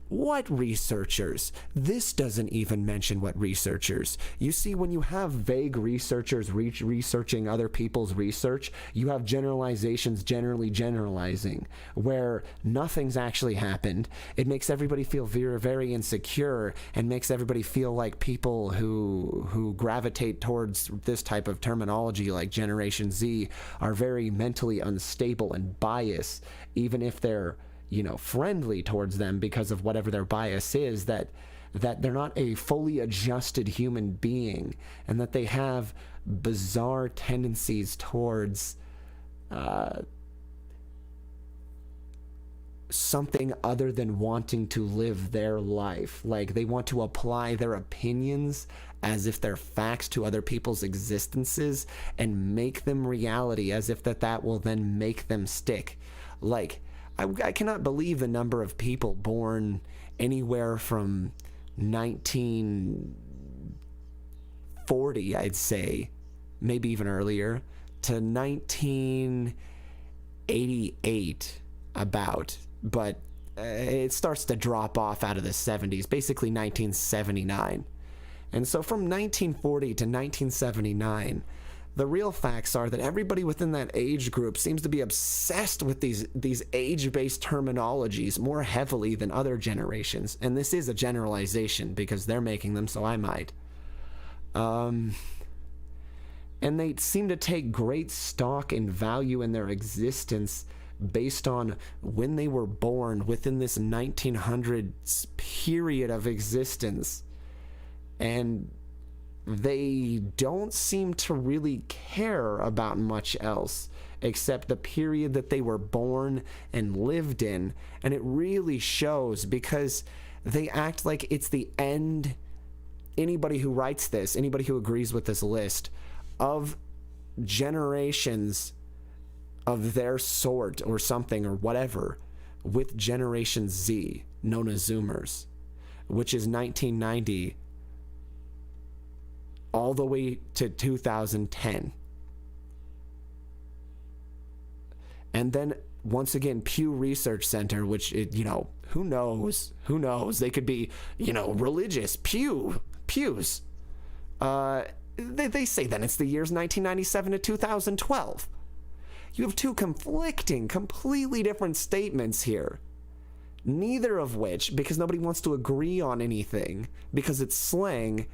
What researchers? This doesn't even mention what researchers. You see, when you have vague researchers researching other people's research, you have generalizations generally generalizing, where nothing's actually happened. It makes everybody feel very, very insecure and makes everybody feel like people who gravitate towards this type of terminology like Generation Z are very mentally unstable and biased, even if they're friendly towards them because of whatever their bias is, that they're not a fully adjusted human being, and that they have bizarre tendencies towards something other than wanting to live their life. Like, they want to apply their opinions as if they're facts to other people's existences and make them reality as if that will then make them stick. Like, I cannot believe the number of people born anywhere from 1940, I'd say, maybe even earlier, to 1988 about. But it starts to drop off out of the 70s, basically 1979. And so from 1940 to 1979, the real facts are that everybody within that age group seems to be obsessed with these age-based terminologies more heavily than other generations. And this is a generalization because they're making them, so I might. And they seem to take great stock and value in their existence based on when they were born within this 1900s period of existence. And they don't seem to really care about much else except the period that they were born and lived in. And it really shows because they act like it's the end. Anybody who writes this, anybody who agrees with this list of generations of their sort or something or whatever with Generation Z, known as Zoomers, which is 1990 all the way to 2010. And then once again, Pew Research Center, which, who knows? They could be, religious. Pews. They say then it's the years 1997 to 2012. You have two conflicting, completely different statements here. Neither of which, because nobody wants to agree on anything, because it's slang,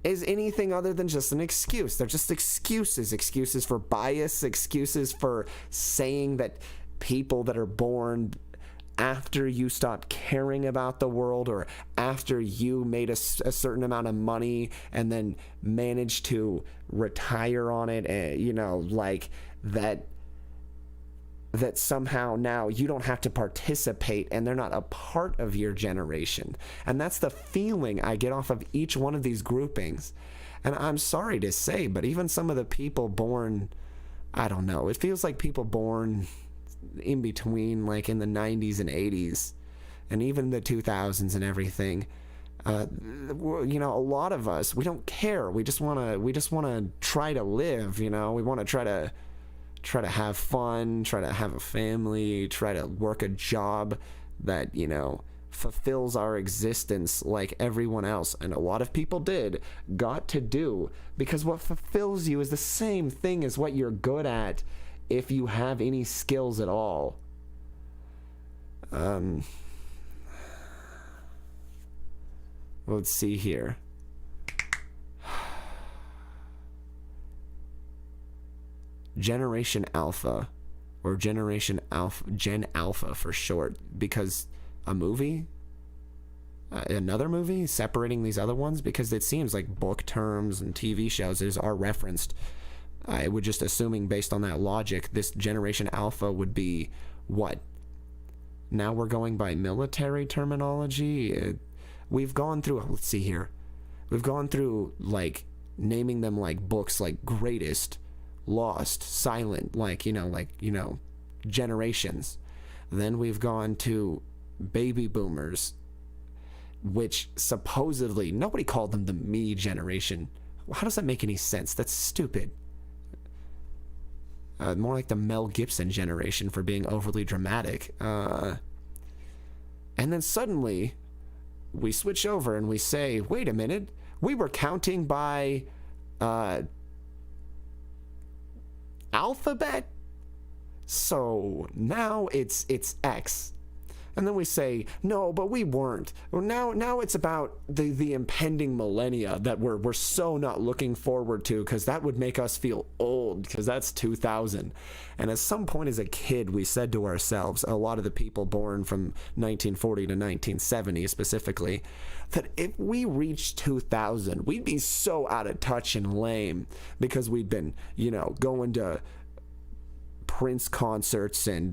is anything other than just an excuse. They're just excuses. Excuses for bias, excuses for saying that people that are born after you stop caring about the world, or after you made a certain amount of money and then managed to retire on it, and like that somehow now you don't have to participate and they're not a part of your generation. And that's the feeling I get off of each one of these groupings. And I'm sorry to say, but even some of the people born, I don't know, it feels like people born in between, like in the 90s and 80s and even the 2000s and everything, a lot of us, we don't care. We just want to try to live, we want to try to have fun, try to have a family, try to work a job that, fulfills our existence like everyone else. And a lot of people got to do, because what fulfills you is the same thing as what you're good at, if you have any skills at all. Let's see here. Generation Alpha, or Generation Alpha, Gen Alpha for short, because a movie, another movie separating these other ones, because it seems like book terms and TV shows are referenced. I would just assuming based on that logic, this Generation Alpha would be what? Now we're going by military terminology. We've gone through, let's see here. We've gone through like naming them like books like Greatest, Lost, Silent, generations. Then we've gone to baby boomers, which supposedly nobody called them the me generation. How does that make any sense? That's stupid. More like the Mel Gibson generation for being overly dramatic. And then suddenly we switch over and we say, wait a minute, we were counting by alphabet, so now it's X. And then we say, no, but we weren't. Well, now it's about the impending millennia that we're so not looking forward to, because that would make us feel old, because that's 2000. And at some point as a kid, we said to ourselves, a lot of the people born from 1940 to 1970 specifically, that if we reached 2000, we'd be so out of touch and lame, because we'd been, going to Prince concerts and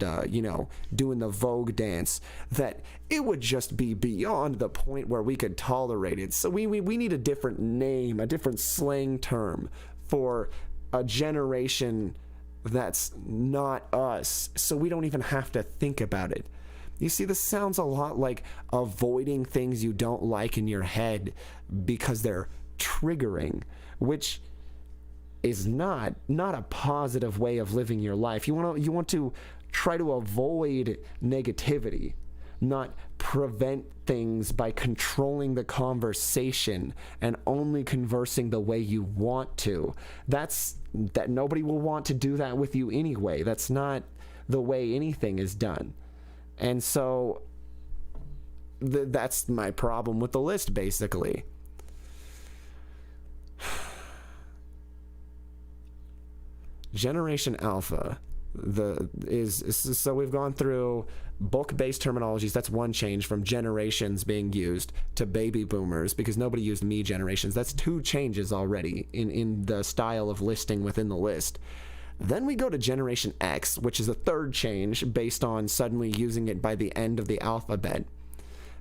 doing the Vogue dance, that it would just be beyond the point where we could tolerate it. So we need a different name, a different slang term for a generation that's not us, so we don't even have to think about it. You see, this sounds a lot like avoiding things you don't like in your head because they're triggering, which is not a positive way of living your life. You want to try to avoid negativity, not prevent things by controlling the conversation and only conversing the way you want to. That nobody will want to do that with you anyway. That's not the way anything is done. And so that's my problem with the list, basically. Generation Alpha so we've gone through book-based terminologies. That's one change from generations being used to baby boomers, because nobody used me generations. That's two changes already in the style of listing within the list. Then we go to Generation X, which is a third change based on suddenly using it by the end of the alphabet.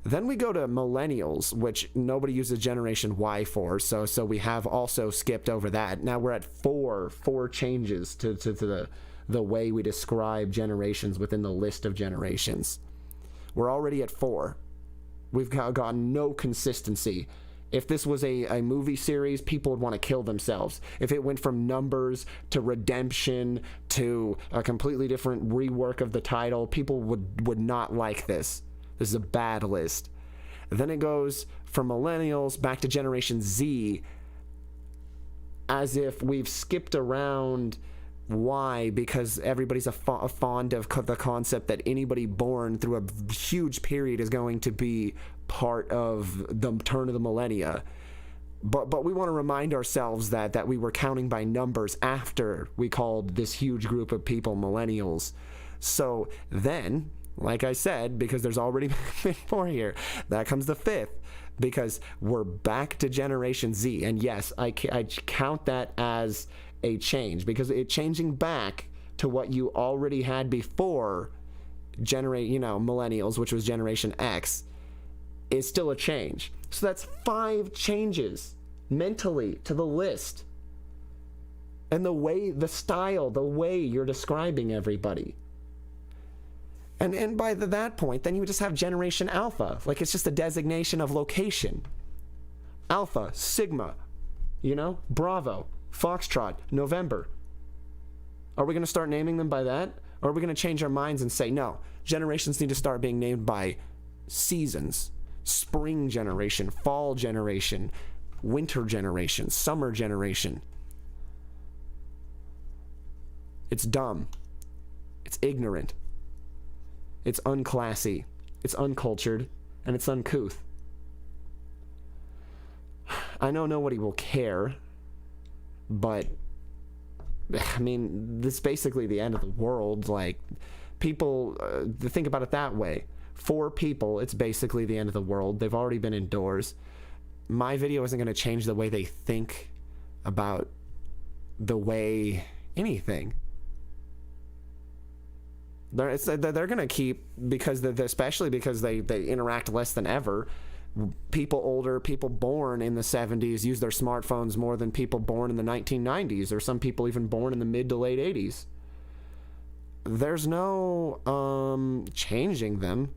Then we go to millennials, which nobody uses Generation Y for, so we have also skipped over that. Now we're at four changes to the way we describe generations within the list of generations. We're already at 4. We've gotten no consistency. If this was a movie series, people would want to kill themselves. If it went from Numbers to Redemption to a completely different rework of the title, people would not like this. This is a bad list. Then it goes from millennials back to Generation Z, as if we've skipped around Y because everybody's fond of the concept that anybody born through a huge period is going to be part of the turn of the millennia. But we want to remind ourselves that we were counting by numbers after we called this huge group of people millennials. So then, like I said, because there's already been 4 here, that comes the 5th, because we're back to Generation Z. And yes, I count that as a change, because it changing back to what you already had before millennials, which was Generation X, is still a change. So that's 5 changes mentally to the list. And the way you're describing everybody. And by that point, then you just have Generation Alpha. Like, it's just a designation of location. Alpha, Sigma, Bravo, Foxtrot, November. Are we going to start naming them by that? Or are we going to change our minds and say, no, generations need to start being named by seasons? Spring generation, fall generation, winter generation, summer generation. It's dumb. It's ignorant. It's unclassy. It's uncultured. And it's uncouth. I know nobody will care, but I mean, this is basically the end of the world. Like, people think about it that way. For people, it's basically the end of the world. They've already been indoors. My video isn't going to change the way they think about the way anything. They're going to keep, because especially because they interact less than ever. People born in the 70s use their smartphones more than people born in the 1990s, or some people even born in the mid to late 80s. There's no changing them.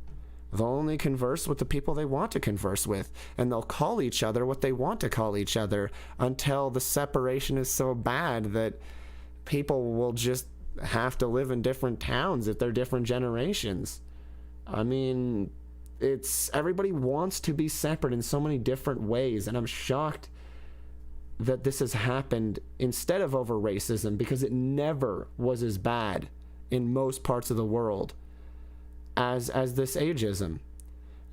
They'll only converse with the people they want to converse with, and they'll call each other what they want to call each other until the separation is so bad that people will just have to live in different towns if they're different generations. I mean, everybody wants to be separate in so many different ways, and I'm shocked that this has happened instead of over racism, because it never was as bad in most parts of the world as this ageism.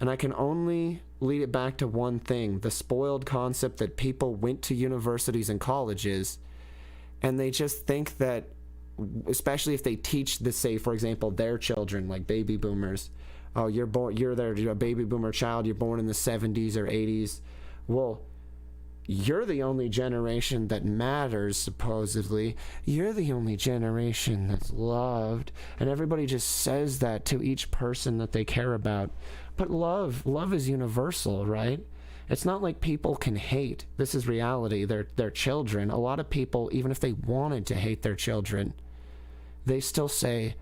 And I can only lead it back to one thing: the spoiled concept that people went to universities and colleges, and they just think that, especially if they teach say, for example, their children, like baby boomers, oh, you're a baby boomer child, you're born in the 70s or 80s. Well, you're the only generation that matters, supposedly. You're the only generation that's loved. And everybody just says that to each person that they care about. But love is universal, right? It's not like people can hate. This is reality. Their children. A lot of people, even if they wanted to hate their children, they still say,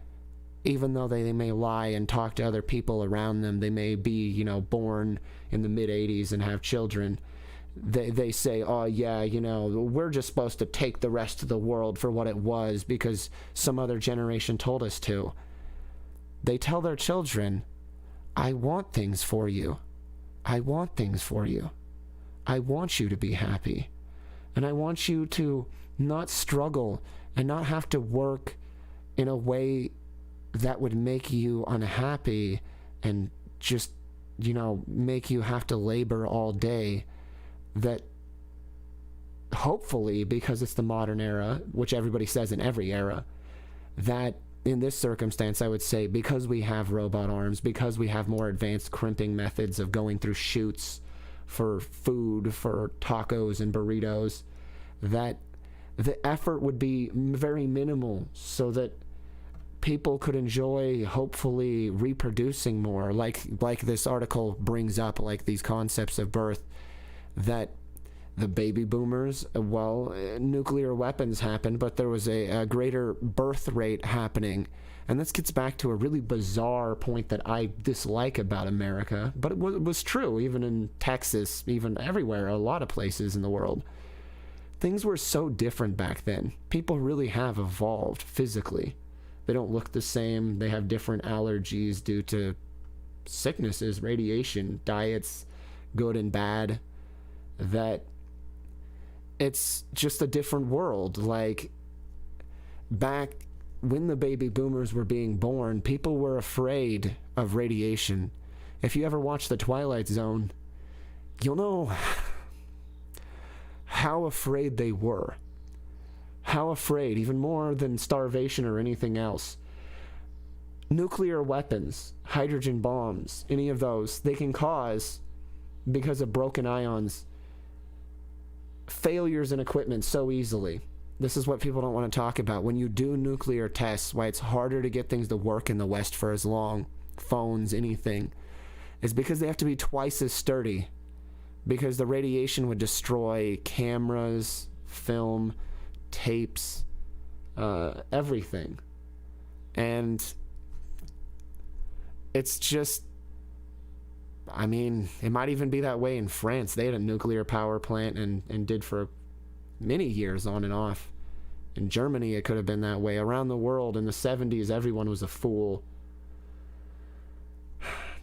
even though they may lie and talk to other people around them, they may be, born in the mid-'80s and have children. They say, oh yeah, we're just supposed to take the rest of the world for what it was because some other generation told us to. They tell their children, I want things for you. I want things for you. I want you to be happy. And I want you to not struggle and not have to work in a way that would make you unhappy and just, make you have to labor all day. That hopefully, because it's the modern era, which everybody says in every era, that in this circumstance, I would say, because we have robot arms, because we have more advanced crimping methods of going through chutes for food, for tacos and burritos, that the effort would be very minimal so that people could enjoy, hopefully, reproducing more, like this article brings up, like these concepts of birth, that the baby boomers, nuclear weapons happened, but there was a greater birth rate happening. And this gets back to a really bizarre point that I dislike about America, but it was true, even in Texas, even everywhere, a lot of places in the world. Things were so different back then. People really have evolved physically. They don't look the same. They have different allergies due to sicknesses, radiation, diets, good and bad. That it's just a different world. Like, back when the baby boomers were being born, people were afraid of radiation. If you ever watch The Twilight Zone, you'll know how afraid they were. How afraid, even more than starvation or anything else. Nuclear weapons, hydrogen bombs, any of those, they can cause, because of broken ions, failures in equipment so easily. This is what people don't want to talk about. When you do nuclear tests, why it's harder to get things to work in the West for as long, phones, anything, is because they have to be twice as sturdy. Because the radiation would destroy cameras, film, tapes, everything. And it's just, I mean, it might even be that way in France. They had a nuclear power plant and did for many years on and off. In Germany, it could have been that way. Around the world, in the 70s, everyone was a fool.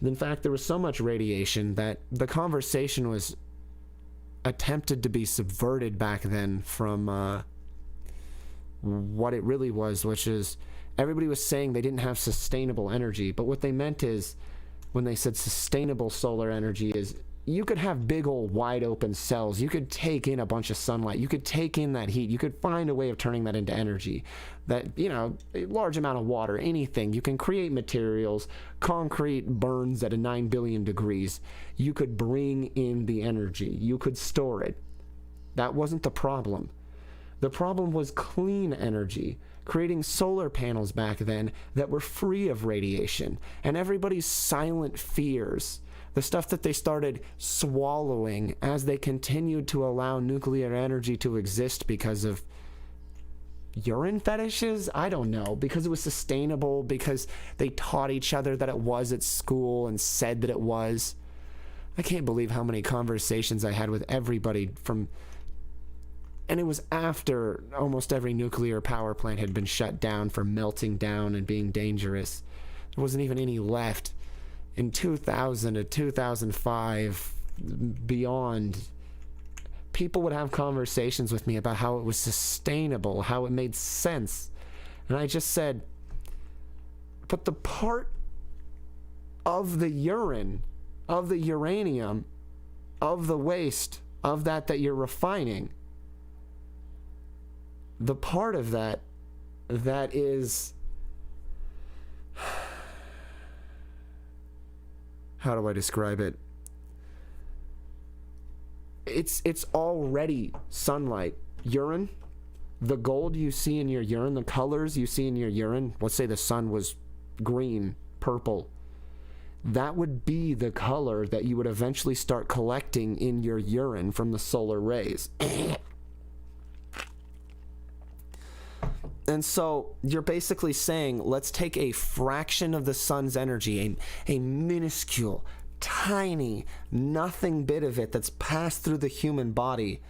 In fact, there was so much radiation that the conversation was attempted to be subverted back then from what it really was, which is everybody was saying they didn't have sustainable energy. But what they meant is, when they said sustainable solar energy, is you could have big old wide open cells. You could take in a bunch of sunlight. You could take in that heat. You could find a way of turning that into energy. That, you know, a large amount of water, anything. You can create materials. Concrete burns at a 9 billion degrees. You could bring in the energy. You could store it. That wasn't the problem. The problem was clean energy. Creating solar panels back then that were free of radiation. And everybody's silent fears, the stuff that they started swallowing as they continued to allow nuclear energy to exist because of urine fetishes? I don't know. Because it was sustainable, because they taught each other that it was at school and said that it was. I can't believe how many conversations I had with everybody from... And it was after almost every nuclear power plant had been shut down for melting down and being dangerous. There wasn't even any left. In 2000 to 2005, beyond, people would have conversations with me about how it was sustainable, how it made sense. And I just said, but the part of the urine, of the uranium, of the waste, of that you're refining, the part of that is, how do I describe it? It's already sunlight. Urine, the gold you see in your urine, the colors you see in your urine, let's say the sun was green, purple, that would be the color that you would eventually start collecting in your urine from the solar rays. And so you're basically saying, let's take a fraction of the sun's energy, a minuscule, tiny, nothing bit of it that's passed through the human body,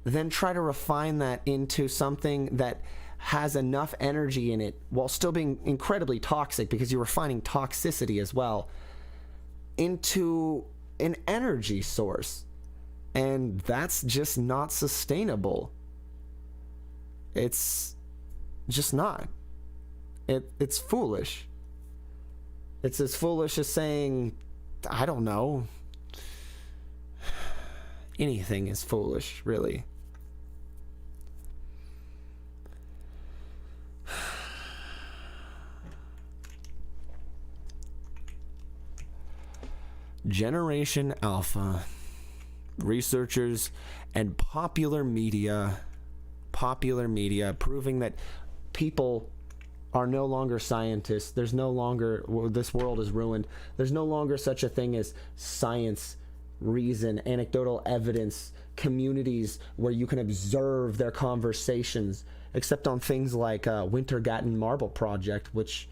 then try to refine that into something that has enough energy in it while still being incredibly toxic, because you're refining toxicity as well, into an energy source. And that's just not sustainable. It's just not. It's foolish. It's as foolish as saying, I don't know. Anything is foolish, really. Generation Alpha. Researchers and popular media proving that people are no longer scientists. There's no longer, this world is ruined. There's no longer such a thing as science, reason, anecdotal evidence, communities where you can observe their conversations, except on things like Wintergatten Marble Project, which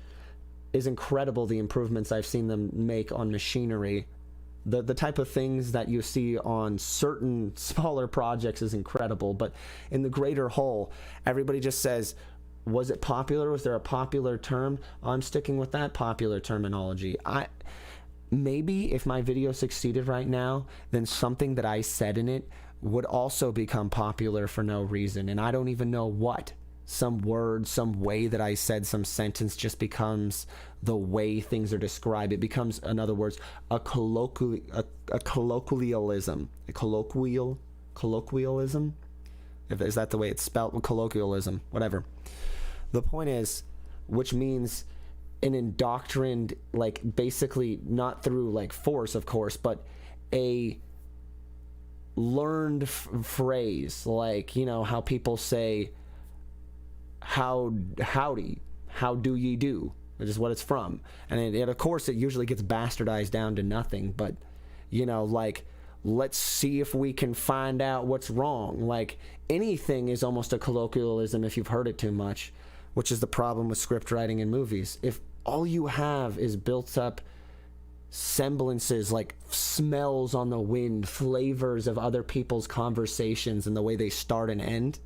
is incredible, the improvements I've seen them make on machinery. The type of things that you see on certain smaller projects is incredible, but in the greater whole, everybody just says, was it popular? Was there a popular term? I'm sticking with that popular terminology. Maybe if my video succeeded right now, then something that I said in it would also become popular for no reason, and I don't even know what. Some word, some way that I said some sentence just becomes the way things are described. It becomes, in other words, a colloquialism. A colloquial colloquialism. Is that the way it's spelled? Colloquialism, whatever. The point is, which means an indoctrined, like, basically not through like force, of course, but a learned phrase, like, you know, how people say howdy, how do ye do, which is what it's from. And it, of course, it usually gets bastardized down to nothing, but, you know, like, let's see if we can find out what's wrong. Like, anything is almost a colloquialism if you've heard it too much, which is the problem with script writing in movies. If all you have is built up semblances, like smells on the wind, flavors of other people's conversations and the way they start and end,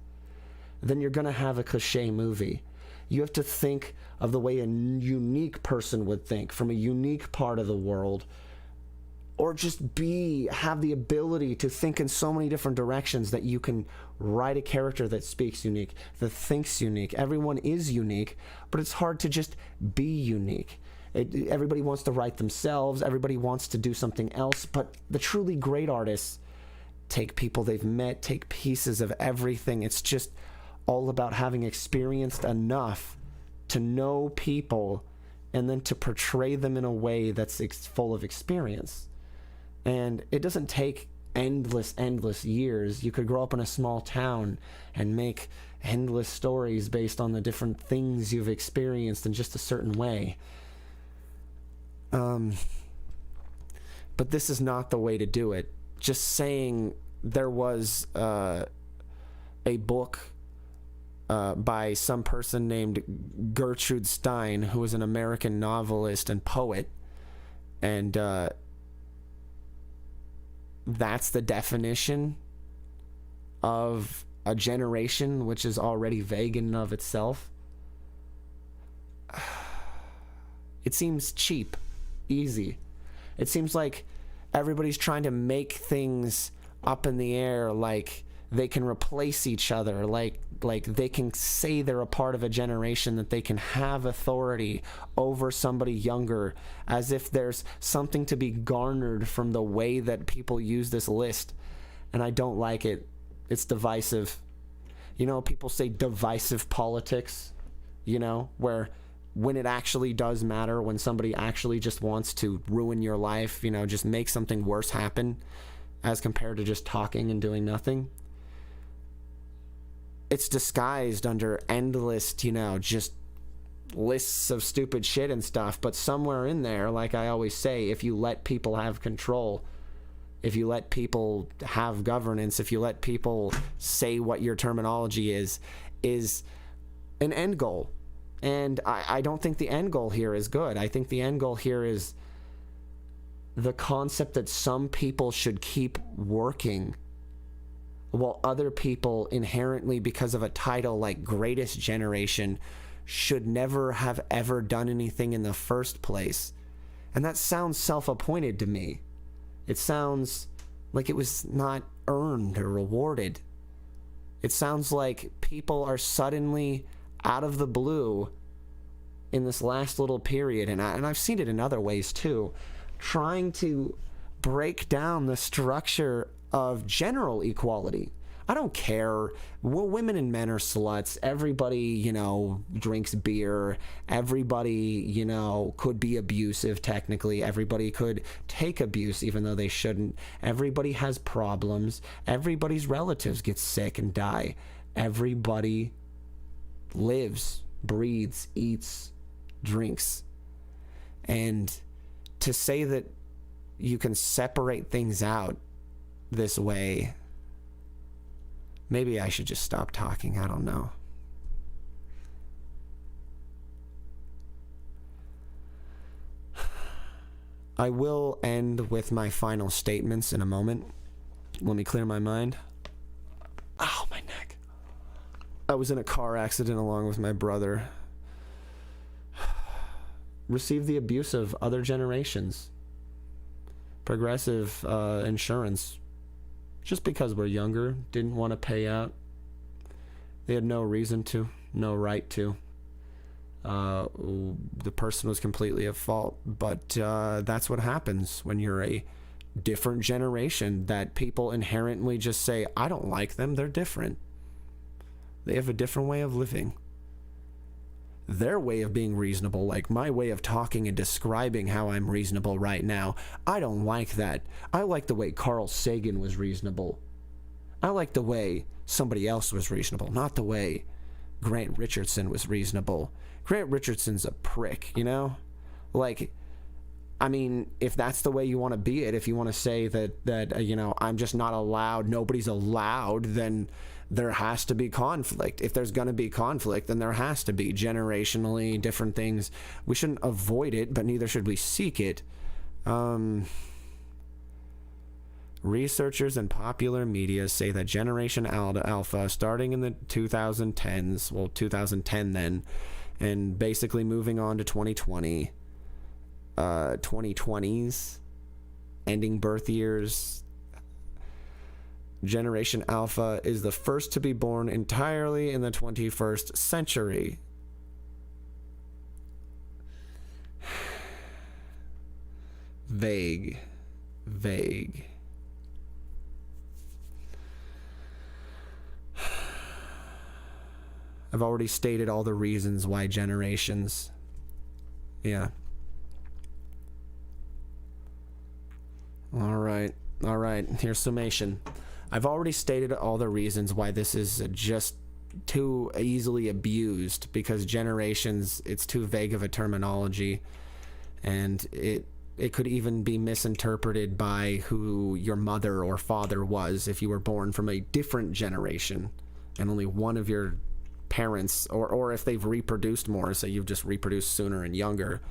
then you're going to have a cliche movie. You have to think of the way a unique person would think from a unique part of the world, or just have the ability to think in so many different directions that you can write a character that speaks unique, that thinks unique. Everyone is unique, but it's hard to just be unique. Everybody wants to write themselves, everybody wants to do something else, but the truly great artists take people they've met, take pieces of everything. It's just all about having experienced enough to know people and then to portray them in a way that's full of experience. And it doesn't take endless years. You could grow up in a small town and make endless stories based on the different things you've experienced in just a certain way. But this is not the way to do it. Just saying there was a book by some person named Gertrude Stein, who was an American novelist and poet, and that's the definition of a generation, which is already vague in and of itself. It seems cheap, easy. It seems like everybody's trying to make things up in the air, like they can replace each other, like they can say they're a part of a generation, that they can have authority over somebody younger, as if there's something to be garnered from the way that people use this list. And I don't like it. It's divisive. You know, people say divisive politics, you know, where when it actually does matter, when somebody actually just wants to ruin your life, you know, just make something worse happen as compared to just talking and doing nothing. It's disguised under endless, you know, just lists of stupid shit and stuff. But somewhere in there, like I always say, if you let people have control, if you let people have governance, if you let people say what your terminology is an end goal. And I don't think the end goal here is good. I think the end goal here is the concept that some people should keep working while other people inherently, because of a title like Greatest Generation, should never have ever done anything in the first place. And that sounds self-appointed to me. It sounds like it was not earned or rewarded. It sounds like people are suddenly, out of the blue, in this last little period, and I've seen it in other ways too, trying to break down the structure of general equality. I don't care. Well, women and men are sluts. Everybody, you know, drinks beer. Everybody, you know, could be abusive technically. Everybody could take abuse even though they shouldn't. Everybody has problems. Everybody's relatives get sick and die. Everybody lives, breathes, eats, drinks. And to say that you can separate things out this way, maybe I should just stop talking. I don't know. I will end with my final statements in a moment. Let me clear my mind. Ow, my neck. I was in a car accident along with my brother. Received the abuse of other generations. Progressive insurance. Just because we're younger, didn't want to pay out. They had no reason to, no right to. The person was completely at fault, but that's what happens when you're a different generation that people inherently just say, I don't like them, they're different. They have a different way of living. Their way of being reasonable, like my way of talking and describing how I'm reasonable right now, I don't like that. I like the way Carl Sagan was reasonable. I like the way somebody else was reasonable, not the way Grant Richardson was reasonable. Grant Richardson's a prick, you know? Like, I mean, if that's the way you want to be it, if you want to say that you know, I'm just not allowed, nobody's allowed, then there has to be conflict. If there's going to be conflict, then there has to be generationally different things. We shouldn't avoid it, but neither should we seek it. Researchers and popular media say that Generation Alpha, starting in the 2010s, well, 2010 then, and basically moving on to 2020, 2020s, ending birth years, Generation Alpha is the first to be born entirely in the 21st century. Vague. I've already stated all the reasons why generations. Yeah. All right. Here's summation. I've already stated all the reasons why this is just too easily abused, because generations, it's too vague of a terminology, and it could even be misinterpreted by who your mother or father was if you were born from a different generation and only one of your parents, or if they've reproduced more, so you've just reproduced sooner and younger.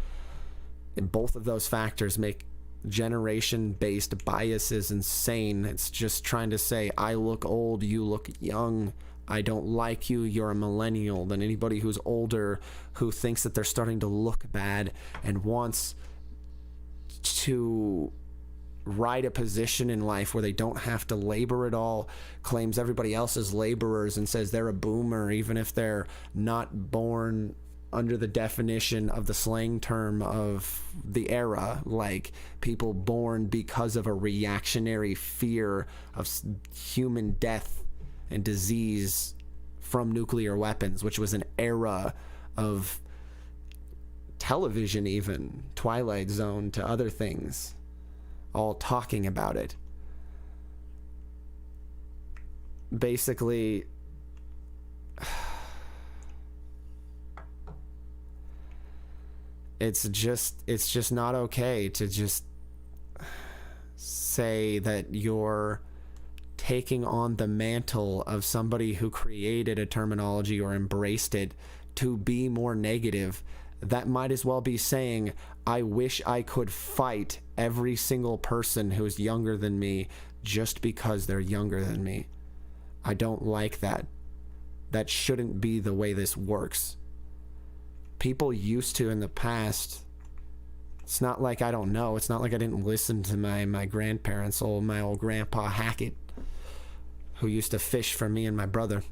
And both of those factors make generation-based biases insane. It's just trying to say, I look old, you look young, I don't like you, you're a millennial. Then anybody who's older, who thinks that they're starting to look bad and wants to ride a position in life where they don't have to labor at all, claims everybody else is laborers and says they're a boomer even if they're not born under the definition of the slang term of the era, like people born because of a reactionary fear of human death and disease from nuclear weapons, which was an era of television, even Twilight Zone to other things, all talking about it. Basically, it's just not okay to just say that you're taking on the mantle of somebody who created a terminology or embraced it to be more negative. That might as well be saying, I wish I could fight every single person who's younger than me just because they're younger than me. I don't like that. That shouldn't be the way this works. People used to in the past, it's not like I don't know, it's not like I didn't listen to my grandparents, or my old grandpa Hackett, who used to fish for me and my brother.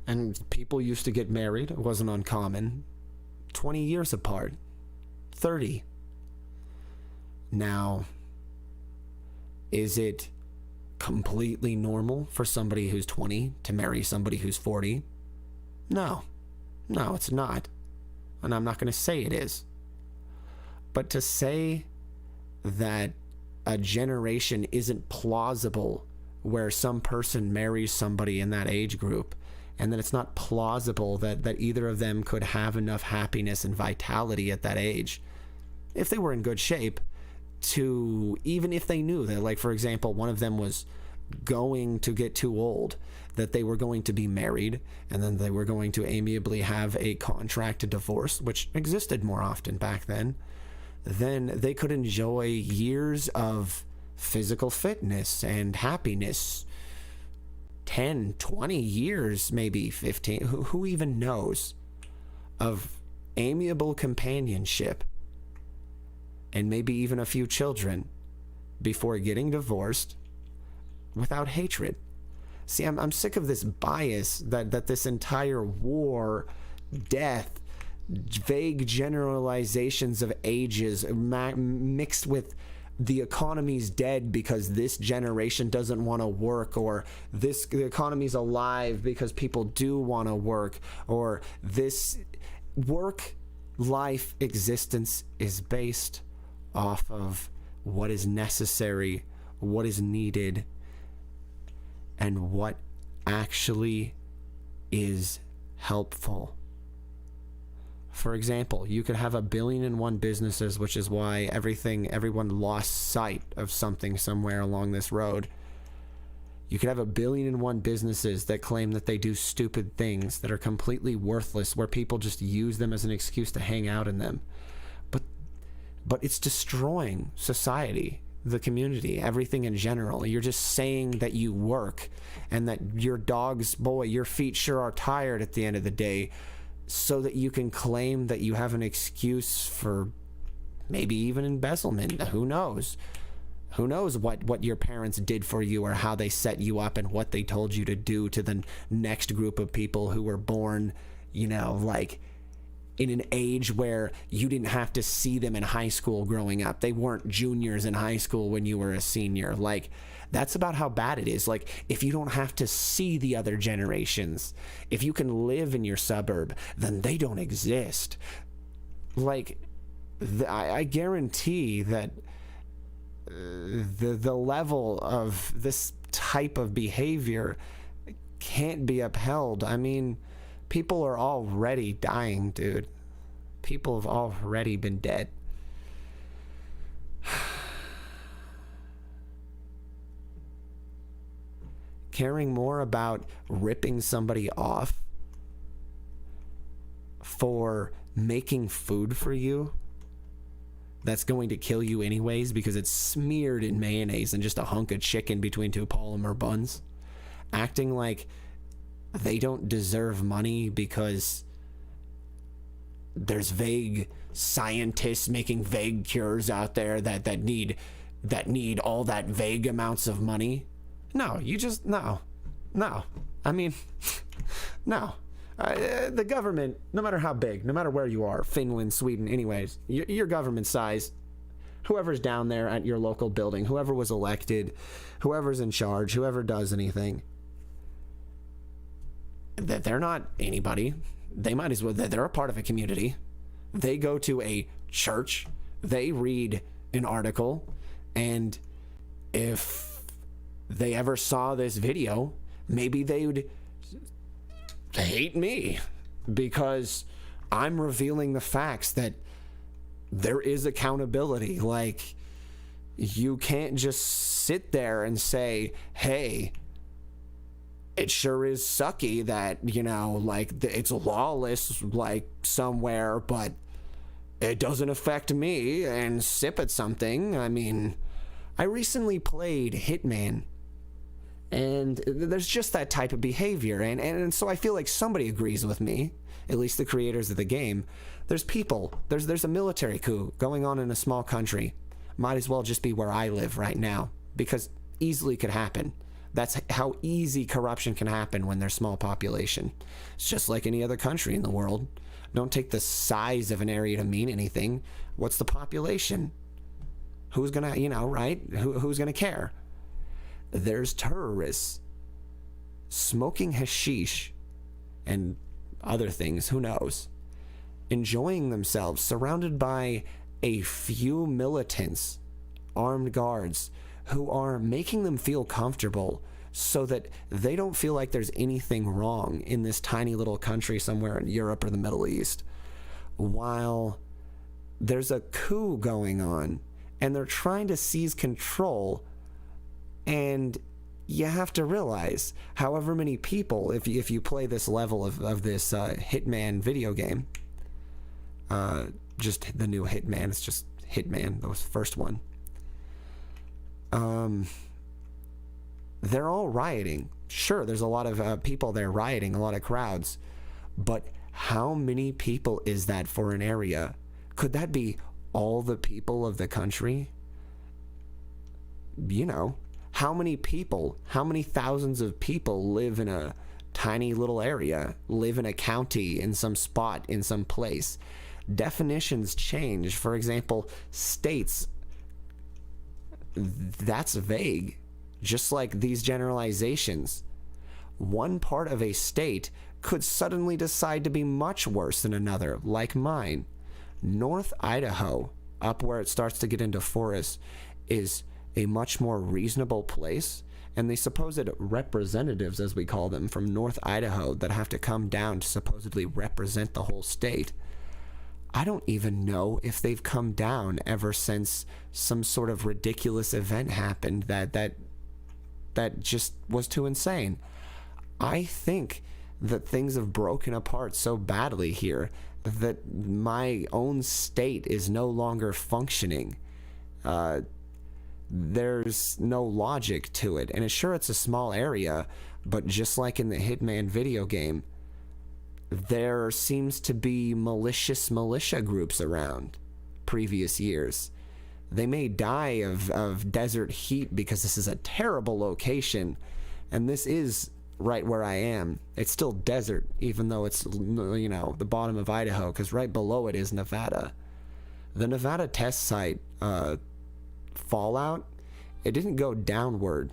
And people used to get married, it wasn't uncommon, 20 years apart, 30. Now, is it completely normal for somebody who's 20 to marry somebody who's 40? No, it's not. And I'm not going to say it is. But to say that a generation isn't plausible where some person marries somebody in that age group, and that it's not plausible that either of them could have enough happiness and vitality at that age, if they were in good shape, to, even if they knew that, like, for example, one of them was going to get too old, that they were going to be married, and then they were going to amiably have a contract to divorce, which existed more often back then they could enjoy years of physical fitness and happiness, 10, 20 years, maybe 15, who even knows, of amiable companionship, and maybe even a few children before getting divorced without hatred. See, I'm sick of this bias that this entire war, death, vague generalizations of ages mixed with the economy's dead because this generation doesn't want to work, or the economy's alive because people do want to work, or this work life existence is based off of what is necessary, what is needed, and what actually is helpful. For example, you could have 1,000,000,001 businesses, which is why everyone lost sight of something somewhere along this road. You could have 1,000,001 businesses that claim that they do stupid things that are completely worthless, where people just use them as an excuse to hang out in them. But it's destroying society, the community, everything in general. You're just saying that you work and that your feet sure are tired at the end of the day, so that you can claim that you have an excuse for maybe even embezzlement. Who knows? Who knows what your parents did for you, or how they set you up, and what they told you to do to the next group of people who were born, like in an age where you didn't have to see them in high school growing up. They weren't juniors in high school when you were a senior. Like, that's about how bad it is. Like, if you don't have to see the other generations, if you can live in your suburb, then they don't exist. Like, I guarantee that the level of this type of behavior can't be upheld. I mean, people are already dying, dude. People have already been dead. Caring more about ripping somebody off for making food for you that's going to kill you anyways because it's smeared in mayonnaise and just a hunk of chicken between two polymer buns. Acting like they don't deserve money because there's vague scientists making vague cures out there that need all that vague amounts of money. No, no. I mean, no. The government, no matter how big, no matter where you are, Finland, Sweden, anyways, your government size, whoever's down there at your local building, whoever was elected, whoever's in charge, whoever does anything, that they're not anybody. They might as well, they're a part of a community. They go to a church, they read an article, and if they ever saw this video, maybe they would hate me because I'm revealing the facts that there is accountability. Like, you can't just sit there and say, hey, it sure is sucky that, like, it's lawless, like, somewhere, but it doesn't affect me, and sip at something. I mean, I recently played Hitman, and there's just that type of behavior, and so I feel like somebody agrees with me, at least the creators of the game. There's a military coup going on in a small country. Might as well just be where I live right now, because easily could happen. That's how easy corruption can happen when there's small population. It's just like any other country in the world. Don't take the size of an area to mean anything. What's the population? Who's gonna, right? Who's gonna care? There's terrorists smoking hashish and other things, who knows, enjoying themselves, surrounded by a few militants, armed guards, who are making them feel comfortable so that they don't feel like there's anything wrong in this tiny little country somewhere in Europe or the Middle East, while there's a coup going on and they're trying to seize control. And you have to realize, however many people, if you play this level of this Hitman video game, just the new Hitman, it's just Hitman, the first one, they're all rioting. Sure, there's a lot of people there rioting, a lot of crowds, but how many people is that for an area? Could that be all the people of the country? How many people, how many thousands of people live in a tiny little area, live in a county, in some spot, in some place? Definitions change. For example, states that's vague. Just like these generalizations. One part of a state could suddenly decide to be much worse than another, like mine. North Idaho, up where it starts to get into forest, is a much more reasonable place, and the supposed representatives, as we call them, from North Idaho that have to come down to supposedly represent the whole state, I don't even know if they've come down ever since some sort of ridiculous event happened that just was too insane. I think that things have broken apart so badly here that my own state is no longer functioning. There's no logic to it. And sure, it's a small area, but just like in the Hitman video game, there seems to be malicious militia groups around previous years. They may die of desert heat because this is a terrible location, and this is right where I am. It's still desert, even though it's, you know, the bottom of Idaho, because right below it is Nevada. The Nevada test site fallout, it didn't go downward.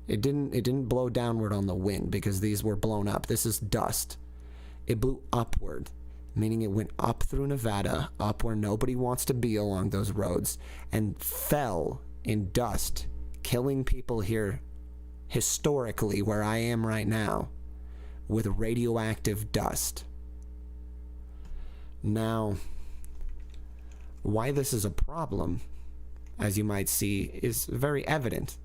It didn't blow downward on the wind because these were blown up. This is dust. It blew upward, meaning it went up through Nevada, up where nobody wants to be along those roads, and fell in dust, killing people here historically where I am right now with radioactive dust. Now, why this is a problem, as you might see, is very evident.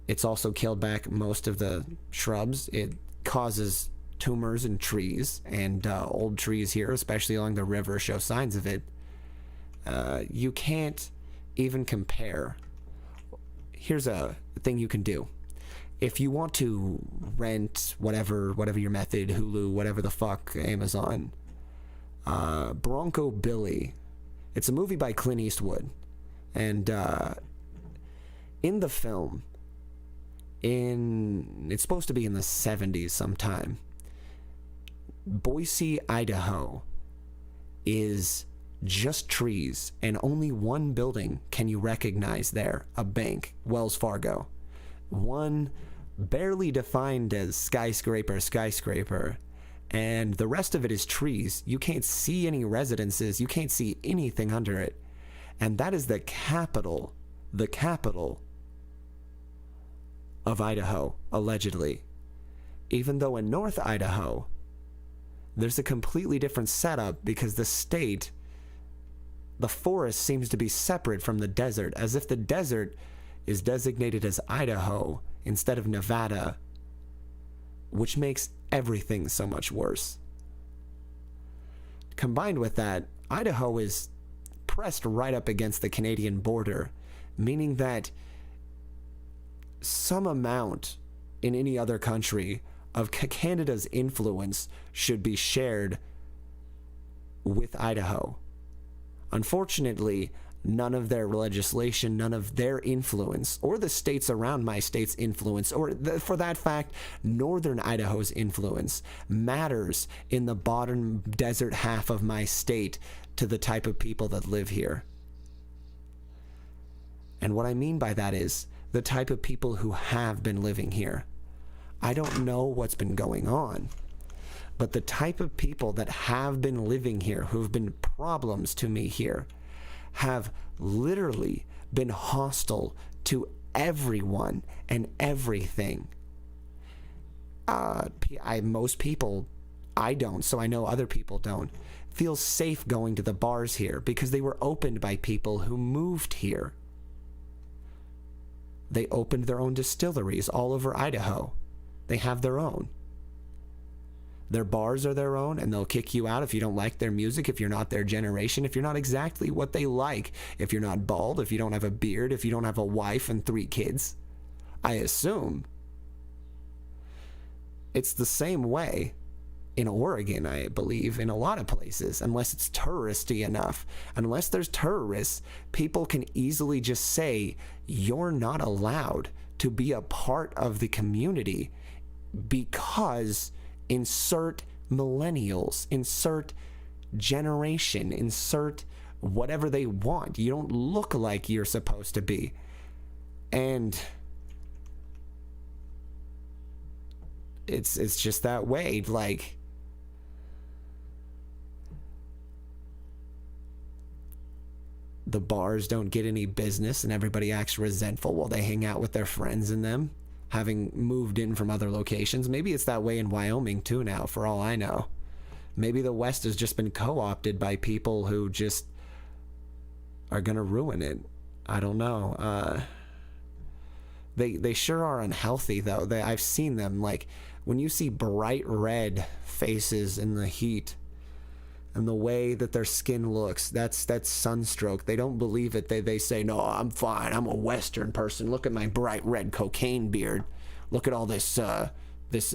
It's also killed back most of the shrubs. It causes tumors in trees, and old trees here, especially along the river, show signs of it. You can't even compare. Here's a thing you can do. If you want to rent whatever your method, Hulu, whatever the fuck, Amazon, Bronco Billy, it's a movie by Clint Eastwood, and in the film, it's supposed to be in the 70s sometime, Boise, Idaho is just trees, and only one building can you recognize there, a bank, Wells Fargo. One barely defined as skyscraper, and the rest of it is trees. You can't see any residences, you can't see anything under it. And that is the capital of Idaho, allegedly. Even though in North Idaho, there's a completely different setup because the forest seems to be separate from the desert, as if the desert is designated as Idaho instead of Nevada, which makes everything so much worse. Combined with that, Idaho is pressed right up against the Canadian border, meaning that some amount in any other country of Canada's influence should be shared with Idaho. Unfortunately, none of their legislation, none of their influence, or the states around my state's influence, or for that fact, northern Idaho's influence, matters in the bottom desert half of my state to the type of people that live here. And what I mean by that is the type of people who have been living here. I don't know what's been going on, but the type of people that have been living here, who've been problems to me here, have literally been hostile to everyone and everything. Most people, I don't, so I know other people don't, feel safe going to the bars here because they were opened by people who moved here. They opened their own distilleries all over Idaho. They have their own. Their bars are their own, and they'll kick you out if you don't like their music, if you're not their generation, if you're not exactly what they like, if you're not bald, if you don't have a beard, if you don't have a wife and 3 kids. I assume. It's the same way in Oregon, I believe, in a lot of places, unless it's touristy enough. Unless there's terrorists, people can easily just say, you're not allowed to be a part of the community because insert millennials, insert generation, insert whatever they want. You don't look like you're supposed to be. And it's just that way. Like, the bars don't get any business and everybody acts resentful while they hang out with their friends in them, having moved in from other locations. Maybe it's that way in Wyoming too now, for all I know. Maybe the West has just been co-opted by people who just are gonna ruin it. I don't know. They sure are unhealthy though. I've seen them. Like, when you see bright red faces in the heat and the way that their skin looks, that's sunstroke. They don't believe it. They say, no, I'm fine. I'm a Western person. Look at my bright red cocaine beard. Look at all this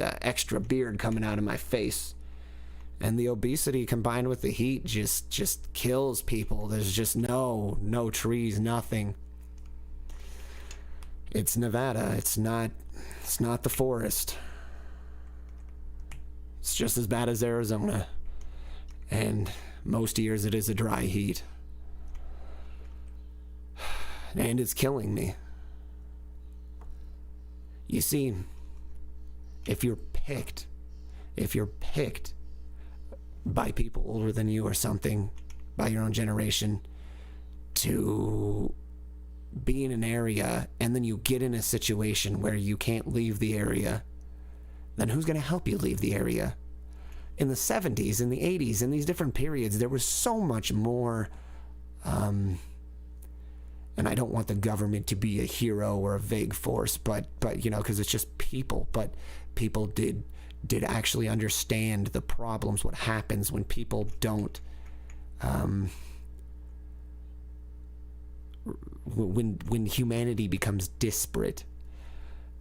extra beard coming out of my face. And the obesity combined with the heat just kills people. There's just no trees, nothing. It's Nevada. It's not the forest. It's just as bad as Arizona. And most years it is a dry heat. And it's killing me. You see, if you're picked by people older than you or something, by your own generation, to be in an area, and then you get in a situation where you can't leave the area, then who's going to help you leave the area? In the 70s, in the 80s, in these different periods, there was so much more, and I don't want the government to be a hero or a vague force, but you know, because it's just people, but people did actually understand the problems, what happens when people don't, when humanity becomes disparate.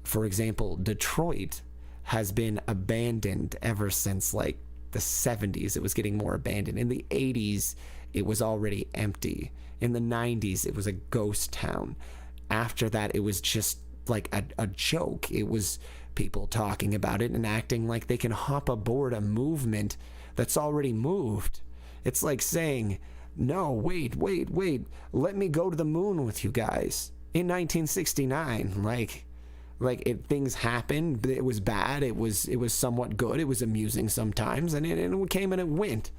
For example, Detroit has been abandoned ever since like the 70s. It was getting more abandoned. In the 80s, it was already empty. In the 90s, it was a ghost town. After that, it was just like a joke. It was people talking about it and acting like they can hop aboard a movement that's already moved. It's like saying, no, wait, let me go to the moon with you guys. In 1969, things happened. It was bad. It was somewhat good. It was amusing sometimes, and it came and it went,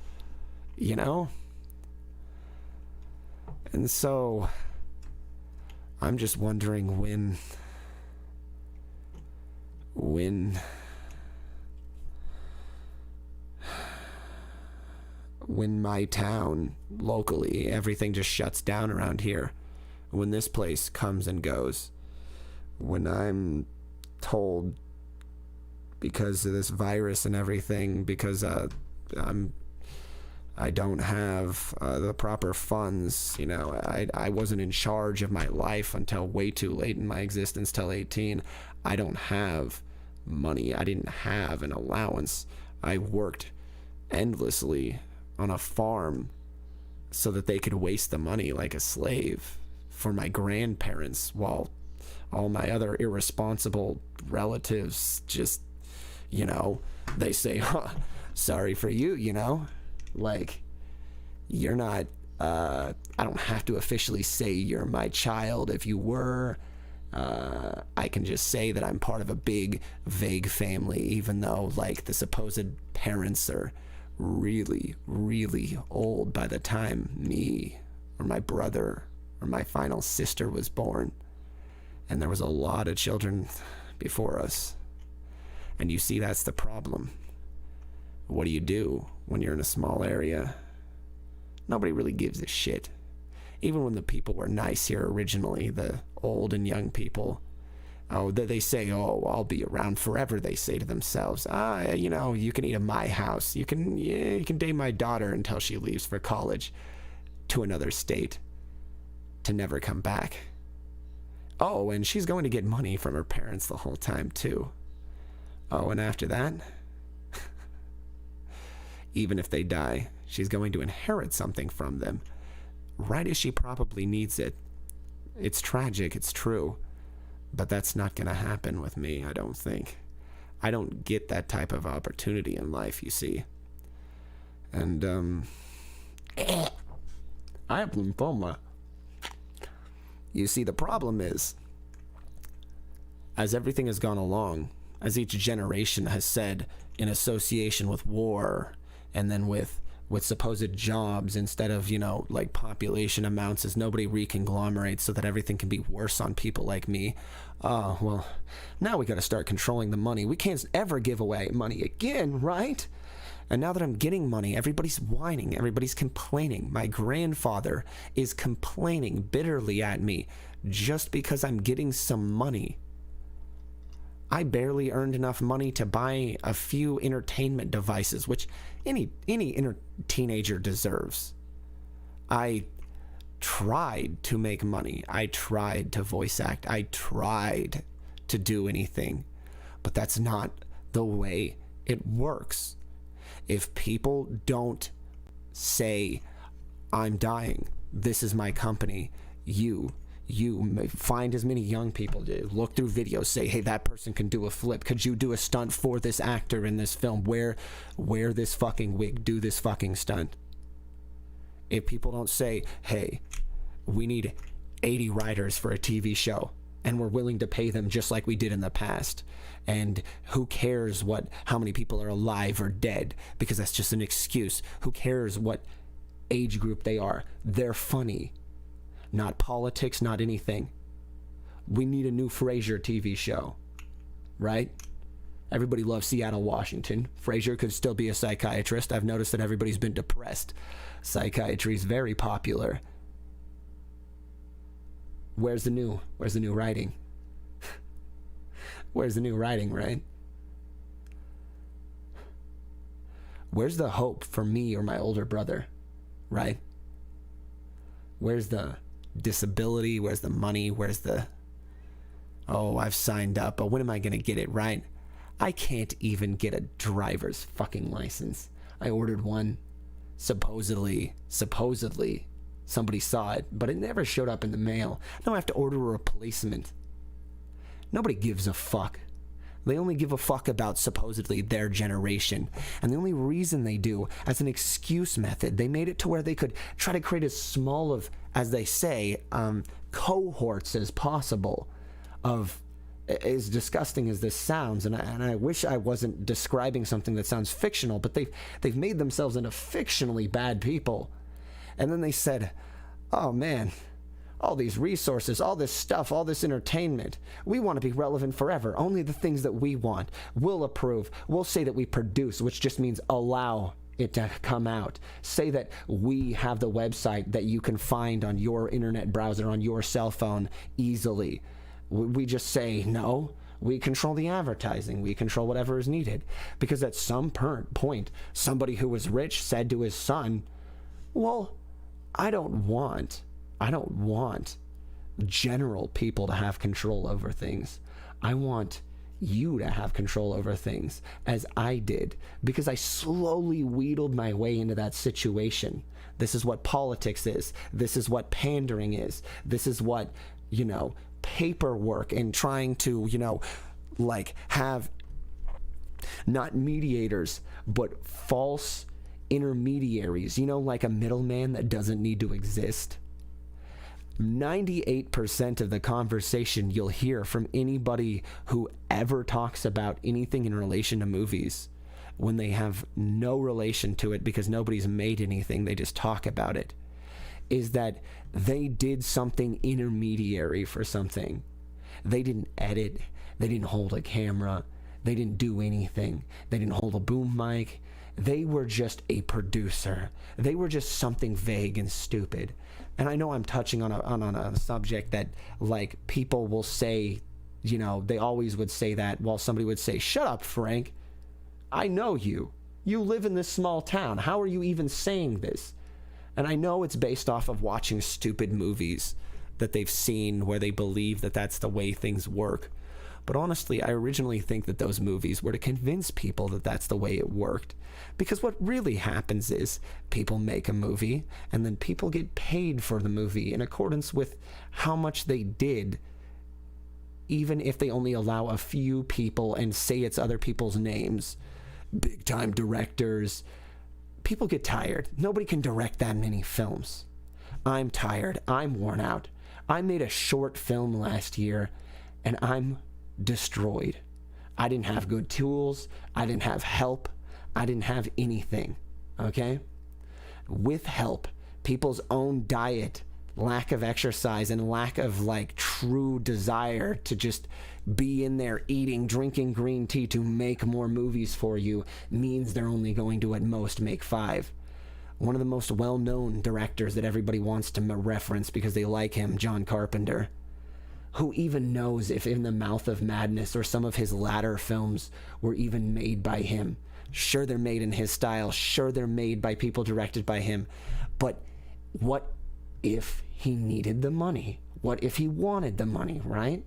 you know? And so I'm just wondering when my town, locally, everything just shuts down around here, when this place comes and goes, when I'm told, because of this virus and everything, because I don't have the proper funds, you know, I wasn't in charge of my life until way too late in my existence, till 18. I don't have money. I didn't have an allowance. I worked endlessly on a farm so that they could waste the money like a slave for my grandparents, while all my other irresponsible relatives just, you know, they say, sorry for you, you know, like, you're not, I don't have to officially say you're my child. If you were, I can just say that I'm part of a big, vague family, even though, like, the supposed parents are really, really old by the time me or my brother or my final sister was born. And there was a lot of children before us. And you see, that's the problem. What do you do when you're in a small area? Nobody really gives a shit. Even when the people were nice here originally, the old and young people, they say, oh, I'll be around forever, they say to themselves. You know, you can eat at my house. You can date my daughter until she leaves for college to another state to never come back. Oh, and she's going to get money from her parents the whole time, too. Oh, and after that, even if they die, she's going to inherit something from them, right as she probably needs it. It's tragic, it's true, but that's not going to happen with me, I don't think. I don't get that type of opportunity in life, you see. And, I have lymphoma. You see, the problem is, as everything has gone along, as each generation has said, in association with war, and then with supposed jobs instead of, like population amounts, as nobody reconglomerates so that everything can be worse on people like me. Oh, well, now we got to start controlling the money. We can't ever give away money again, right? And now that I'm getting money, everybody's whining, everybody's complaining. My grandfather is complaining bitterly at me just because I'm getting some money. I barely earned enough money to buy a few entertainment devices, which any teenager deserves. I tried to make money. I tried to voice act. I tried to do anything. But that's not the way it works. If people don't say, I'm dying, this is my company, you find as many young people do, look through videos, say, hey, that person can do a flip, could you do a stunt for this actor in this film, wear this fucking wig, do this fucking stunt. If people don't say, hey, we need 80 writers for a TV show and we're willing to pay them just like we did in the past, and who cares how many people are alive or dead, because that's just an excuse. Who cares what age group they are? They're funny. Not politics, not anything. We need a new Frasier TV show, right? Everybody loves Seattle, Washington. Frasier could still be a psychiatrist. I've noticed that everybody's been depressed. Psychiatry is very popular. Where's the new writing? Where's the new writing, right? Where's the hope for me or my older brother, right? Where's the disability? Where's the money? Where's the, oh, I've signed up, but when am I going to get it, right? I can't even get a driver's fucking license. I ordered one. Supposedly, somebody saw it, but it never showed up in the mail. Now I have to order a replacement. Nobody gives a fuck. They only give a fuck about supposedly their generation. And the only reason they do, as an excuse method, they made it to where they could try to create as small of, as they say, cohorts as possible of, as disgusting as this sounds, and I wish I wasn't describing something that sounds fictional, but they've made themselves into fictionally bad people. And then they said, oh man, all these resources, all this stuff, all this entertainment, we want to be relevant forever. Only the things that we want. We'll approve. We'll say that we produce, which just means allow it to come out. Say that we have the website that you can find on your internet browser, on your cell phone easily. We just say, no, we control the advertising. We control whatever is needed. Because at some point, somebody who was rich said to his son, well, I don't want general people to have control over things. I want you to have control over things, as I did, because I slowly wheedled my way into that situation. This is what politics is. This is what pandering is. This is what, paperwork and trying to, like have not mediators, but false intermediaries, like a middleman that doesn't need to exist. 98% of the conversation you'll hear from anybody who ever talks about anything in relation to movies, when they have no relation to it because nobody's made anything, they just talk about it, is that they did something intermediary for something. They didn't edit. They didn't hold a camera. They didn't do anything. They didn't hold a boom mic. They were just a producer. They were just something vague and stupid. And I know I'm touching on a subject that, like, people will say, they always would say that, while somebody would say, shut up, Frank. I know you. You live in this small town. How are you even saying this? And I know it's based off of watching stupid movies that they've seen where they believe that that's the way things work. But honestly, I originally think that those movies were to convince people that that's the way it worked. Because what really happens is people make a movie and then people get paid for the movie in accordance with how much they did, even if they only allow a few people and say it's other people's names. Big time directors. People get tired. Nobody can direct that many films. I'm tired. I'm worn out. I made a short film last year and I'm destroyed. I didn't have good tools. I didn't have help. I didn't have anything. Okay? With help, people's own diet, lack of exercise, and lack of like true desire to just be in there eating, drinking green tea to make more movies for you means they're only going to at most make 5. One of the most well-known directors that everybody wants to reference because they like him, John Carpenter. Who even knows if In the Mouth of Madness or some of his latter films were even made by him? Sure, they're made in his style. Sure, they're made by people directed by him. But what if he needed the money? What if he wanted the money, right?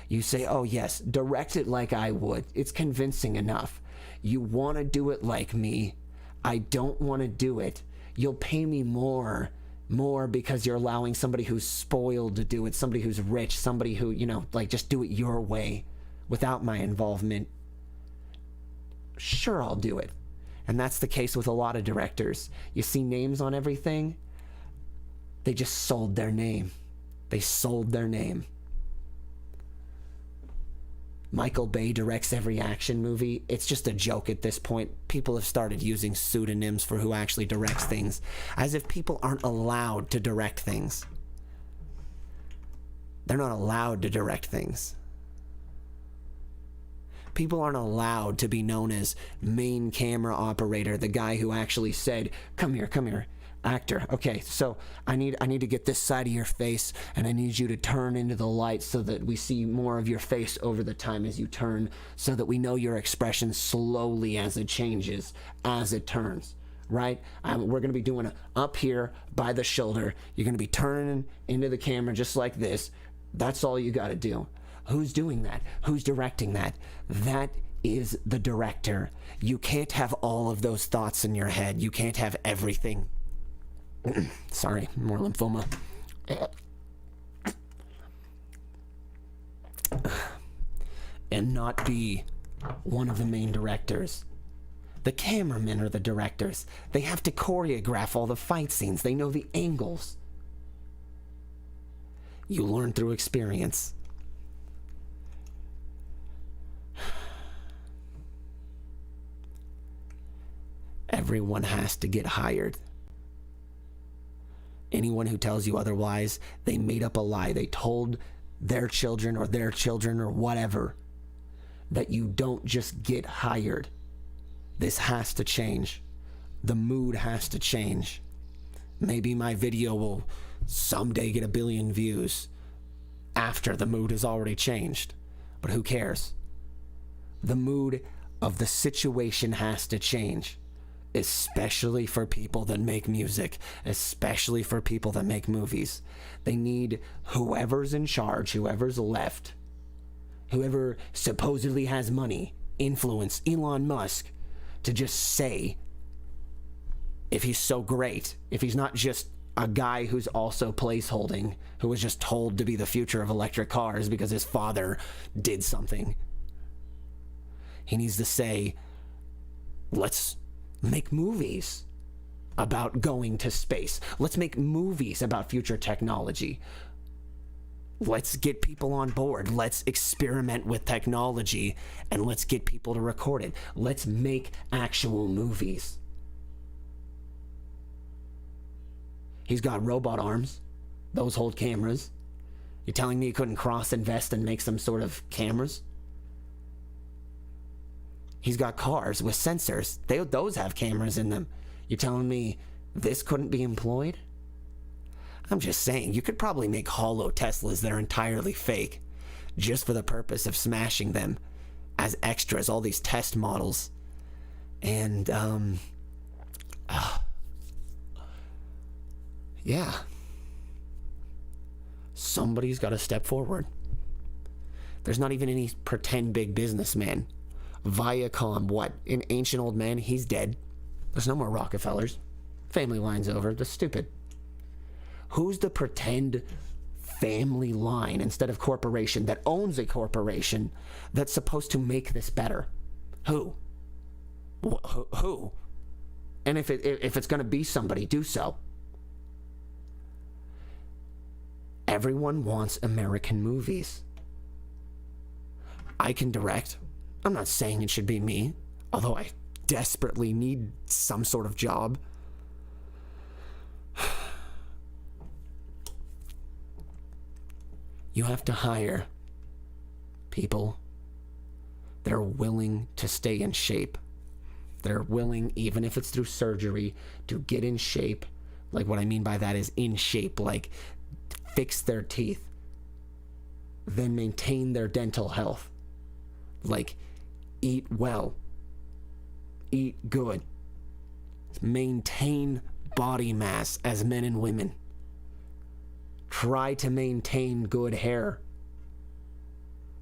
You say, oh yes, direct it like I would. It's convincing enough. You want to do it like me. I don't want to do it. You'll pay me more because you're allowing somebody who's spoiled to do it, somebody who's rich, somebody who, like just do it your way without my involvement. Sure, I'll do it. And that's the case with a lot of directors. You see names on everything, they just sold their name. They sold their name. Michael Bay directs every action movie. It's just a joke at this point. People have started using pseudonyms for who actually directs things, as if people aren't allowed to direct things. They're not allowed to direct things. People aren't allowed to be known as main camera operator, the guy who actually said, come here, actor. Okay, so I need to get this side of your face, and I need you to turn into the light so that we see more of your face over the time as you turn, so that we know your expression slowly as it changes, as it turns, right? We're going to be doing up here by the shoulder. You're going to be turning into the camera just like this. That's all you got to do. Who's doing that? Who's directing that? That is the director. You can't have all of those thoughts in your head. You can't have everything. Sorry, more lymphoma. And not be one of the main directors. The cameramen are the directors. They have to choreograph all the fight scenes. They know the angles. You learn through experience. Everyone has to get hired. Anyone who tells you otherwise, they made up a lie. They told their children or whatever that you don't just get hired. This has to change. The mood has to change. Maybe my video will someday get 1 billion views after the mood has already changed. But who cares? The mood of the situation has to change. Especially for people that make music, especially for people that make movies. They need whoever's in charge, whoever's left, whoever supposedly has money, influence, Elon Musk, to just say if he's so great, if he's not just a guy who's also placeholding, who was just told to be the future of electric cars because his father did something. He needs to say, let's make movies about going to space. Let's make movies about future technology. Let's get people on board. Let's experiment with technology and let's get people to record it. Let's make actual movies. He's got robot arms. Those hold cameras. You're telling me you couldn't cross-invest and make some sort of cameras? He's got cars with sensors. Those have cameras in them. You're telling me this couldn't be employed? I'm just saying, you could probably make hollow Teslas that are entirely fake, just for the purpose of smashing them as extras, all these test models. And, yeah. Somebody's got to step forward. There's not even any pretend big businessman. Viacom, what? An ancient old man? He's dead. There's no more Rockefellers. Family line's over. That's stupid. Who's the pretend family line instead of corporation that owns a corporation that's supposed to make this better? Who? Who? And if it's going to be somebody, do so. Everyone wants American movies. I can direct. I'm not saying it should be me, although I desperately need some sort of job. You have to hire people that are willing to stay in shape. They're willing, even if it's through surgery, to get in shape. Like, what I mean by that is in shape, like fix their teeth, then maintain their dental health. Like, eat well, eat good, maintain body mass as men and women. Try to maintain good hair.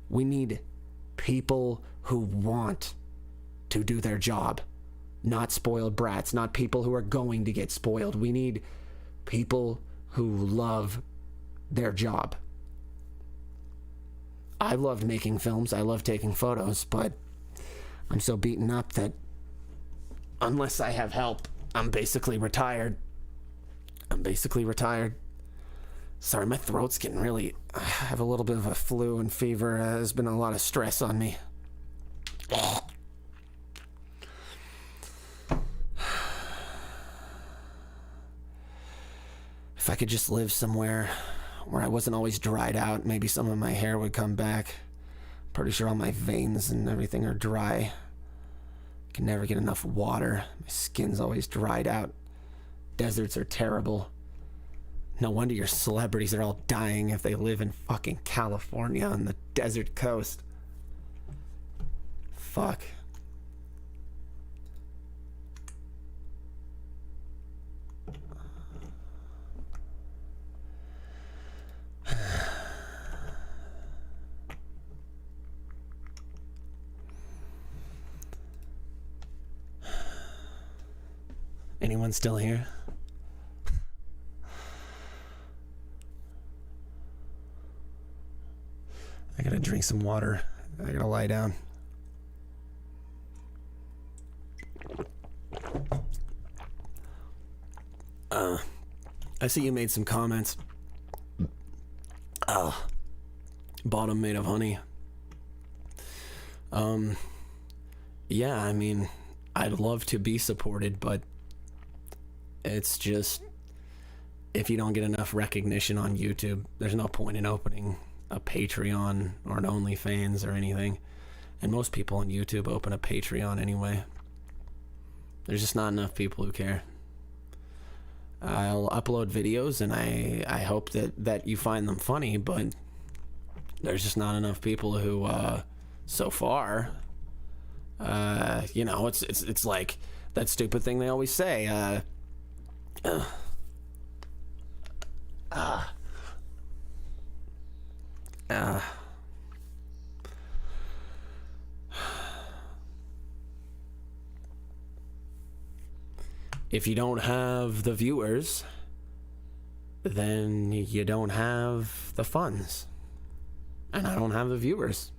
We need people who want to do their job, not spoiled brats, not people who are going to get spoiled. We need people who love their job. I loved making films, I love taking photos, but I'm so beaten up that unless I have help, I'm basically retired. Sorry, my throat's getting really... I have a little bit of a flu and fever. There's been a lot of stress on me. If I could just live somewhere where I wasn't always dried out, maybe some of my hair would come back. Pretty sure all my veins and everything are dry. I can never get enough water. My skin's always dried out. Deserts are terrible. No wonder your celebrities are all dying if they live in fucking California on the desert coast. Fuck. Anyone still here? I gotta drink some water. I gotta lie down. I see you made some comments. Bottom made of honey. Yeah, I mean, I'd love to be supported, but it's just, if you don't get enough recognition on YouTube, there's no point in opening a Patreon or an OnlyFans or anything. And most people on YouTube open a Patreon anyway. There's just not enough people who care. I'll upload videos and I hope that you find them funny, but there's just not enough people who so far it's like that stupid thing they always say, if you don't have the viewers, then you don't have the funds. And I don't have the viewers.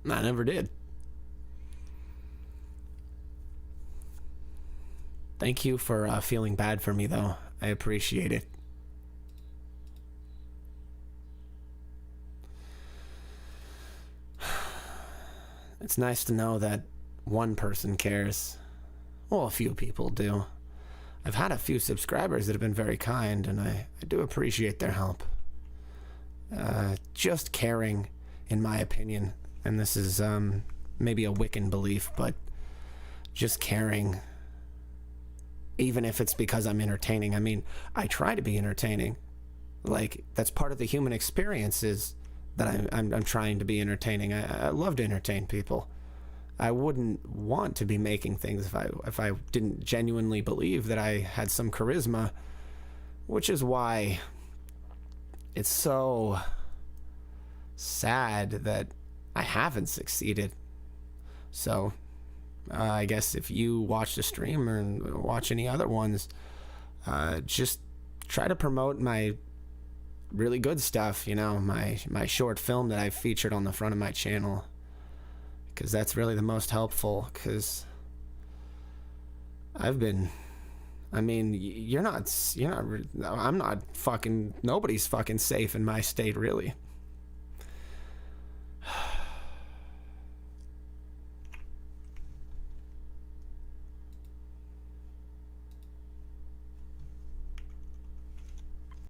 I never did. Thank you for feeling bad for me, though. I appreciate it. It's nice to know that one person cares. Well, a few people do. I've had a few subscribers that have been very kind, and I do appreciate their help. Just caring, in my opinion, and this is maybe a Wiccan belief, but just caring, even if it's because I'm entertaining. I mean, I try to be entertaining. Like, that's part of the human experience, is that I'm trying to be entertaining. I love to entertain people. I wouldn't want to be making things if I didn't genuinely believe that I had some charisma, which is why it's so sad that I haven't succeeded. So I guess if you watch the stream or watch any other ones, just try to promote my really good stuff, my short film that I've featured on the front of my channel, because that's really the most helpful, because I've been I mean, you're not, I'm not fucking, nobody's fucking safe in my state, really.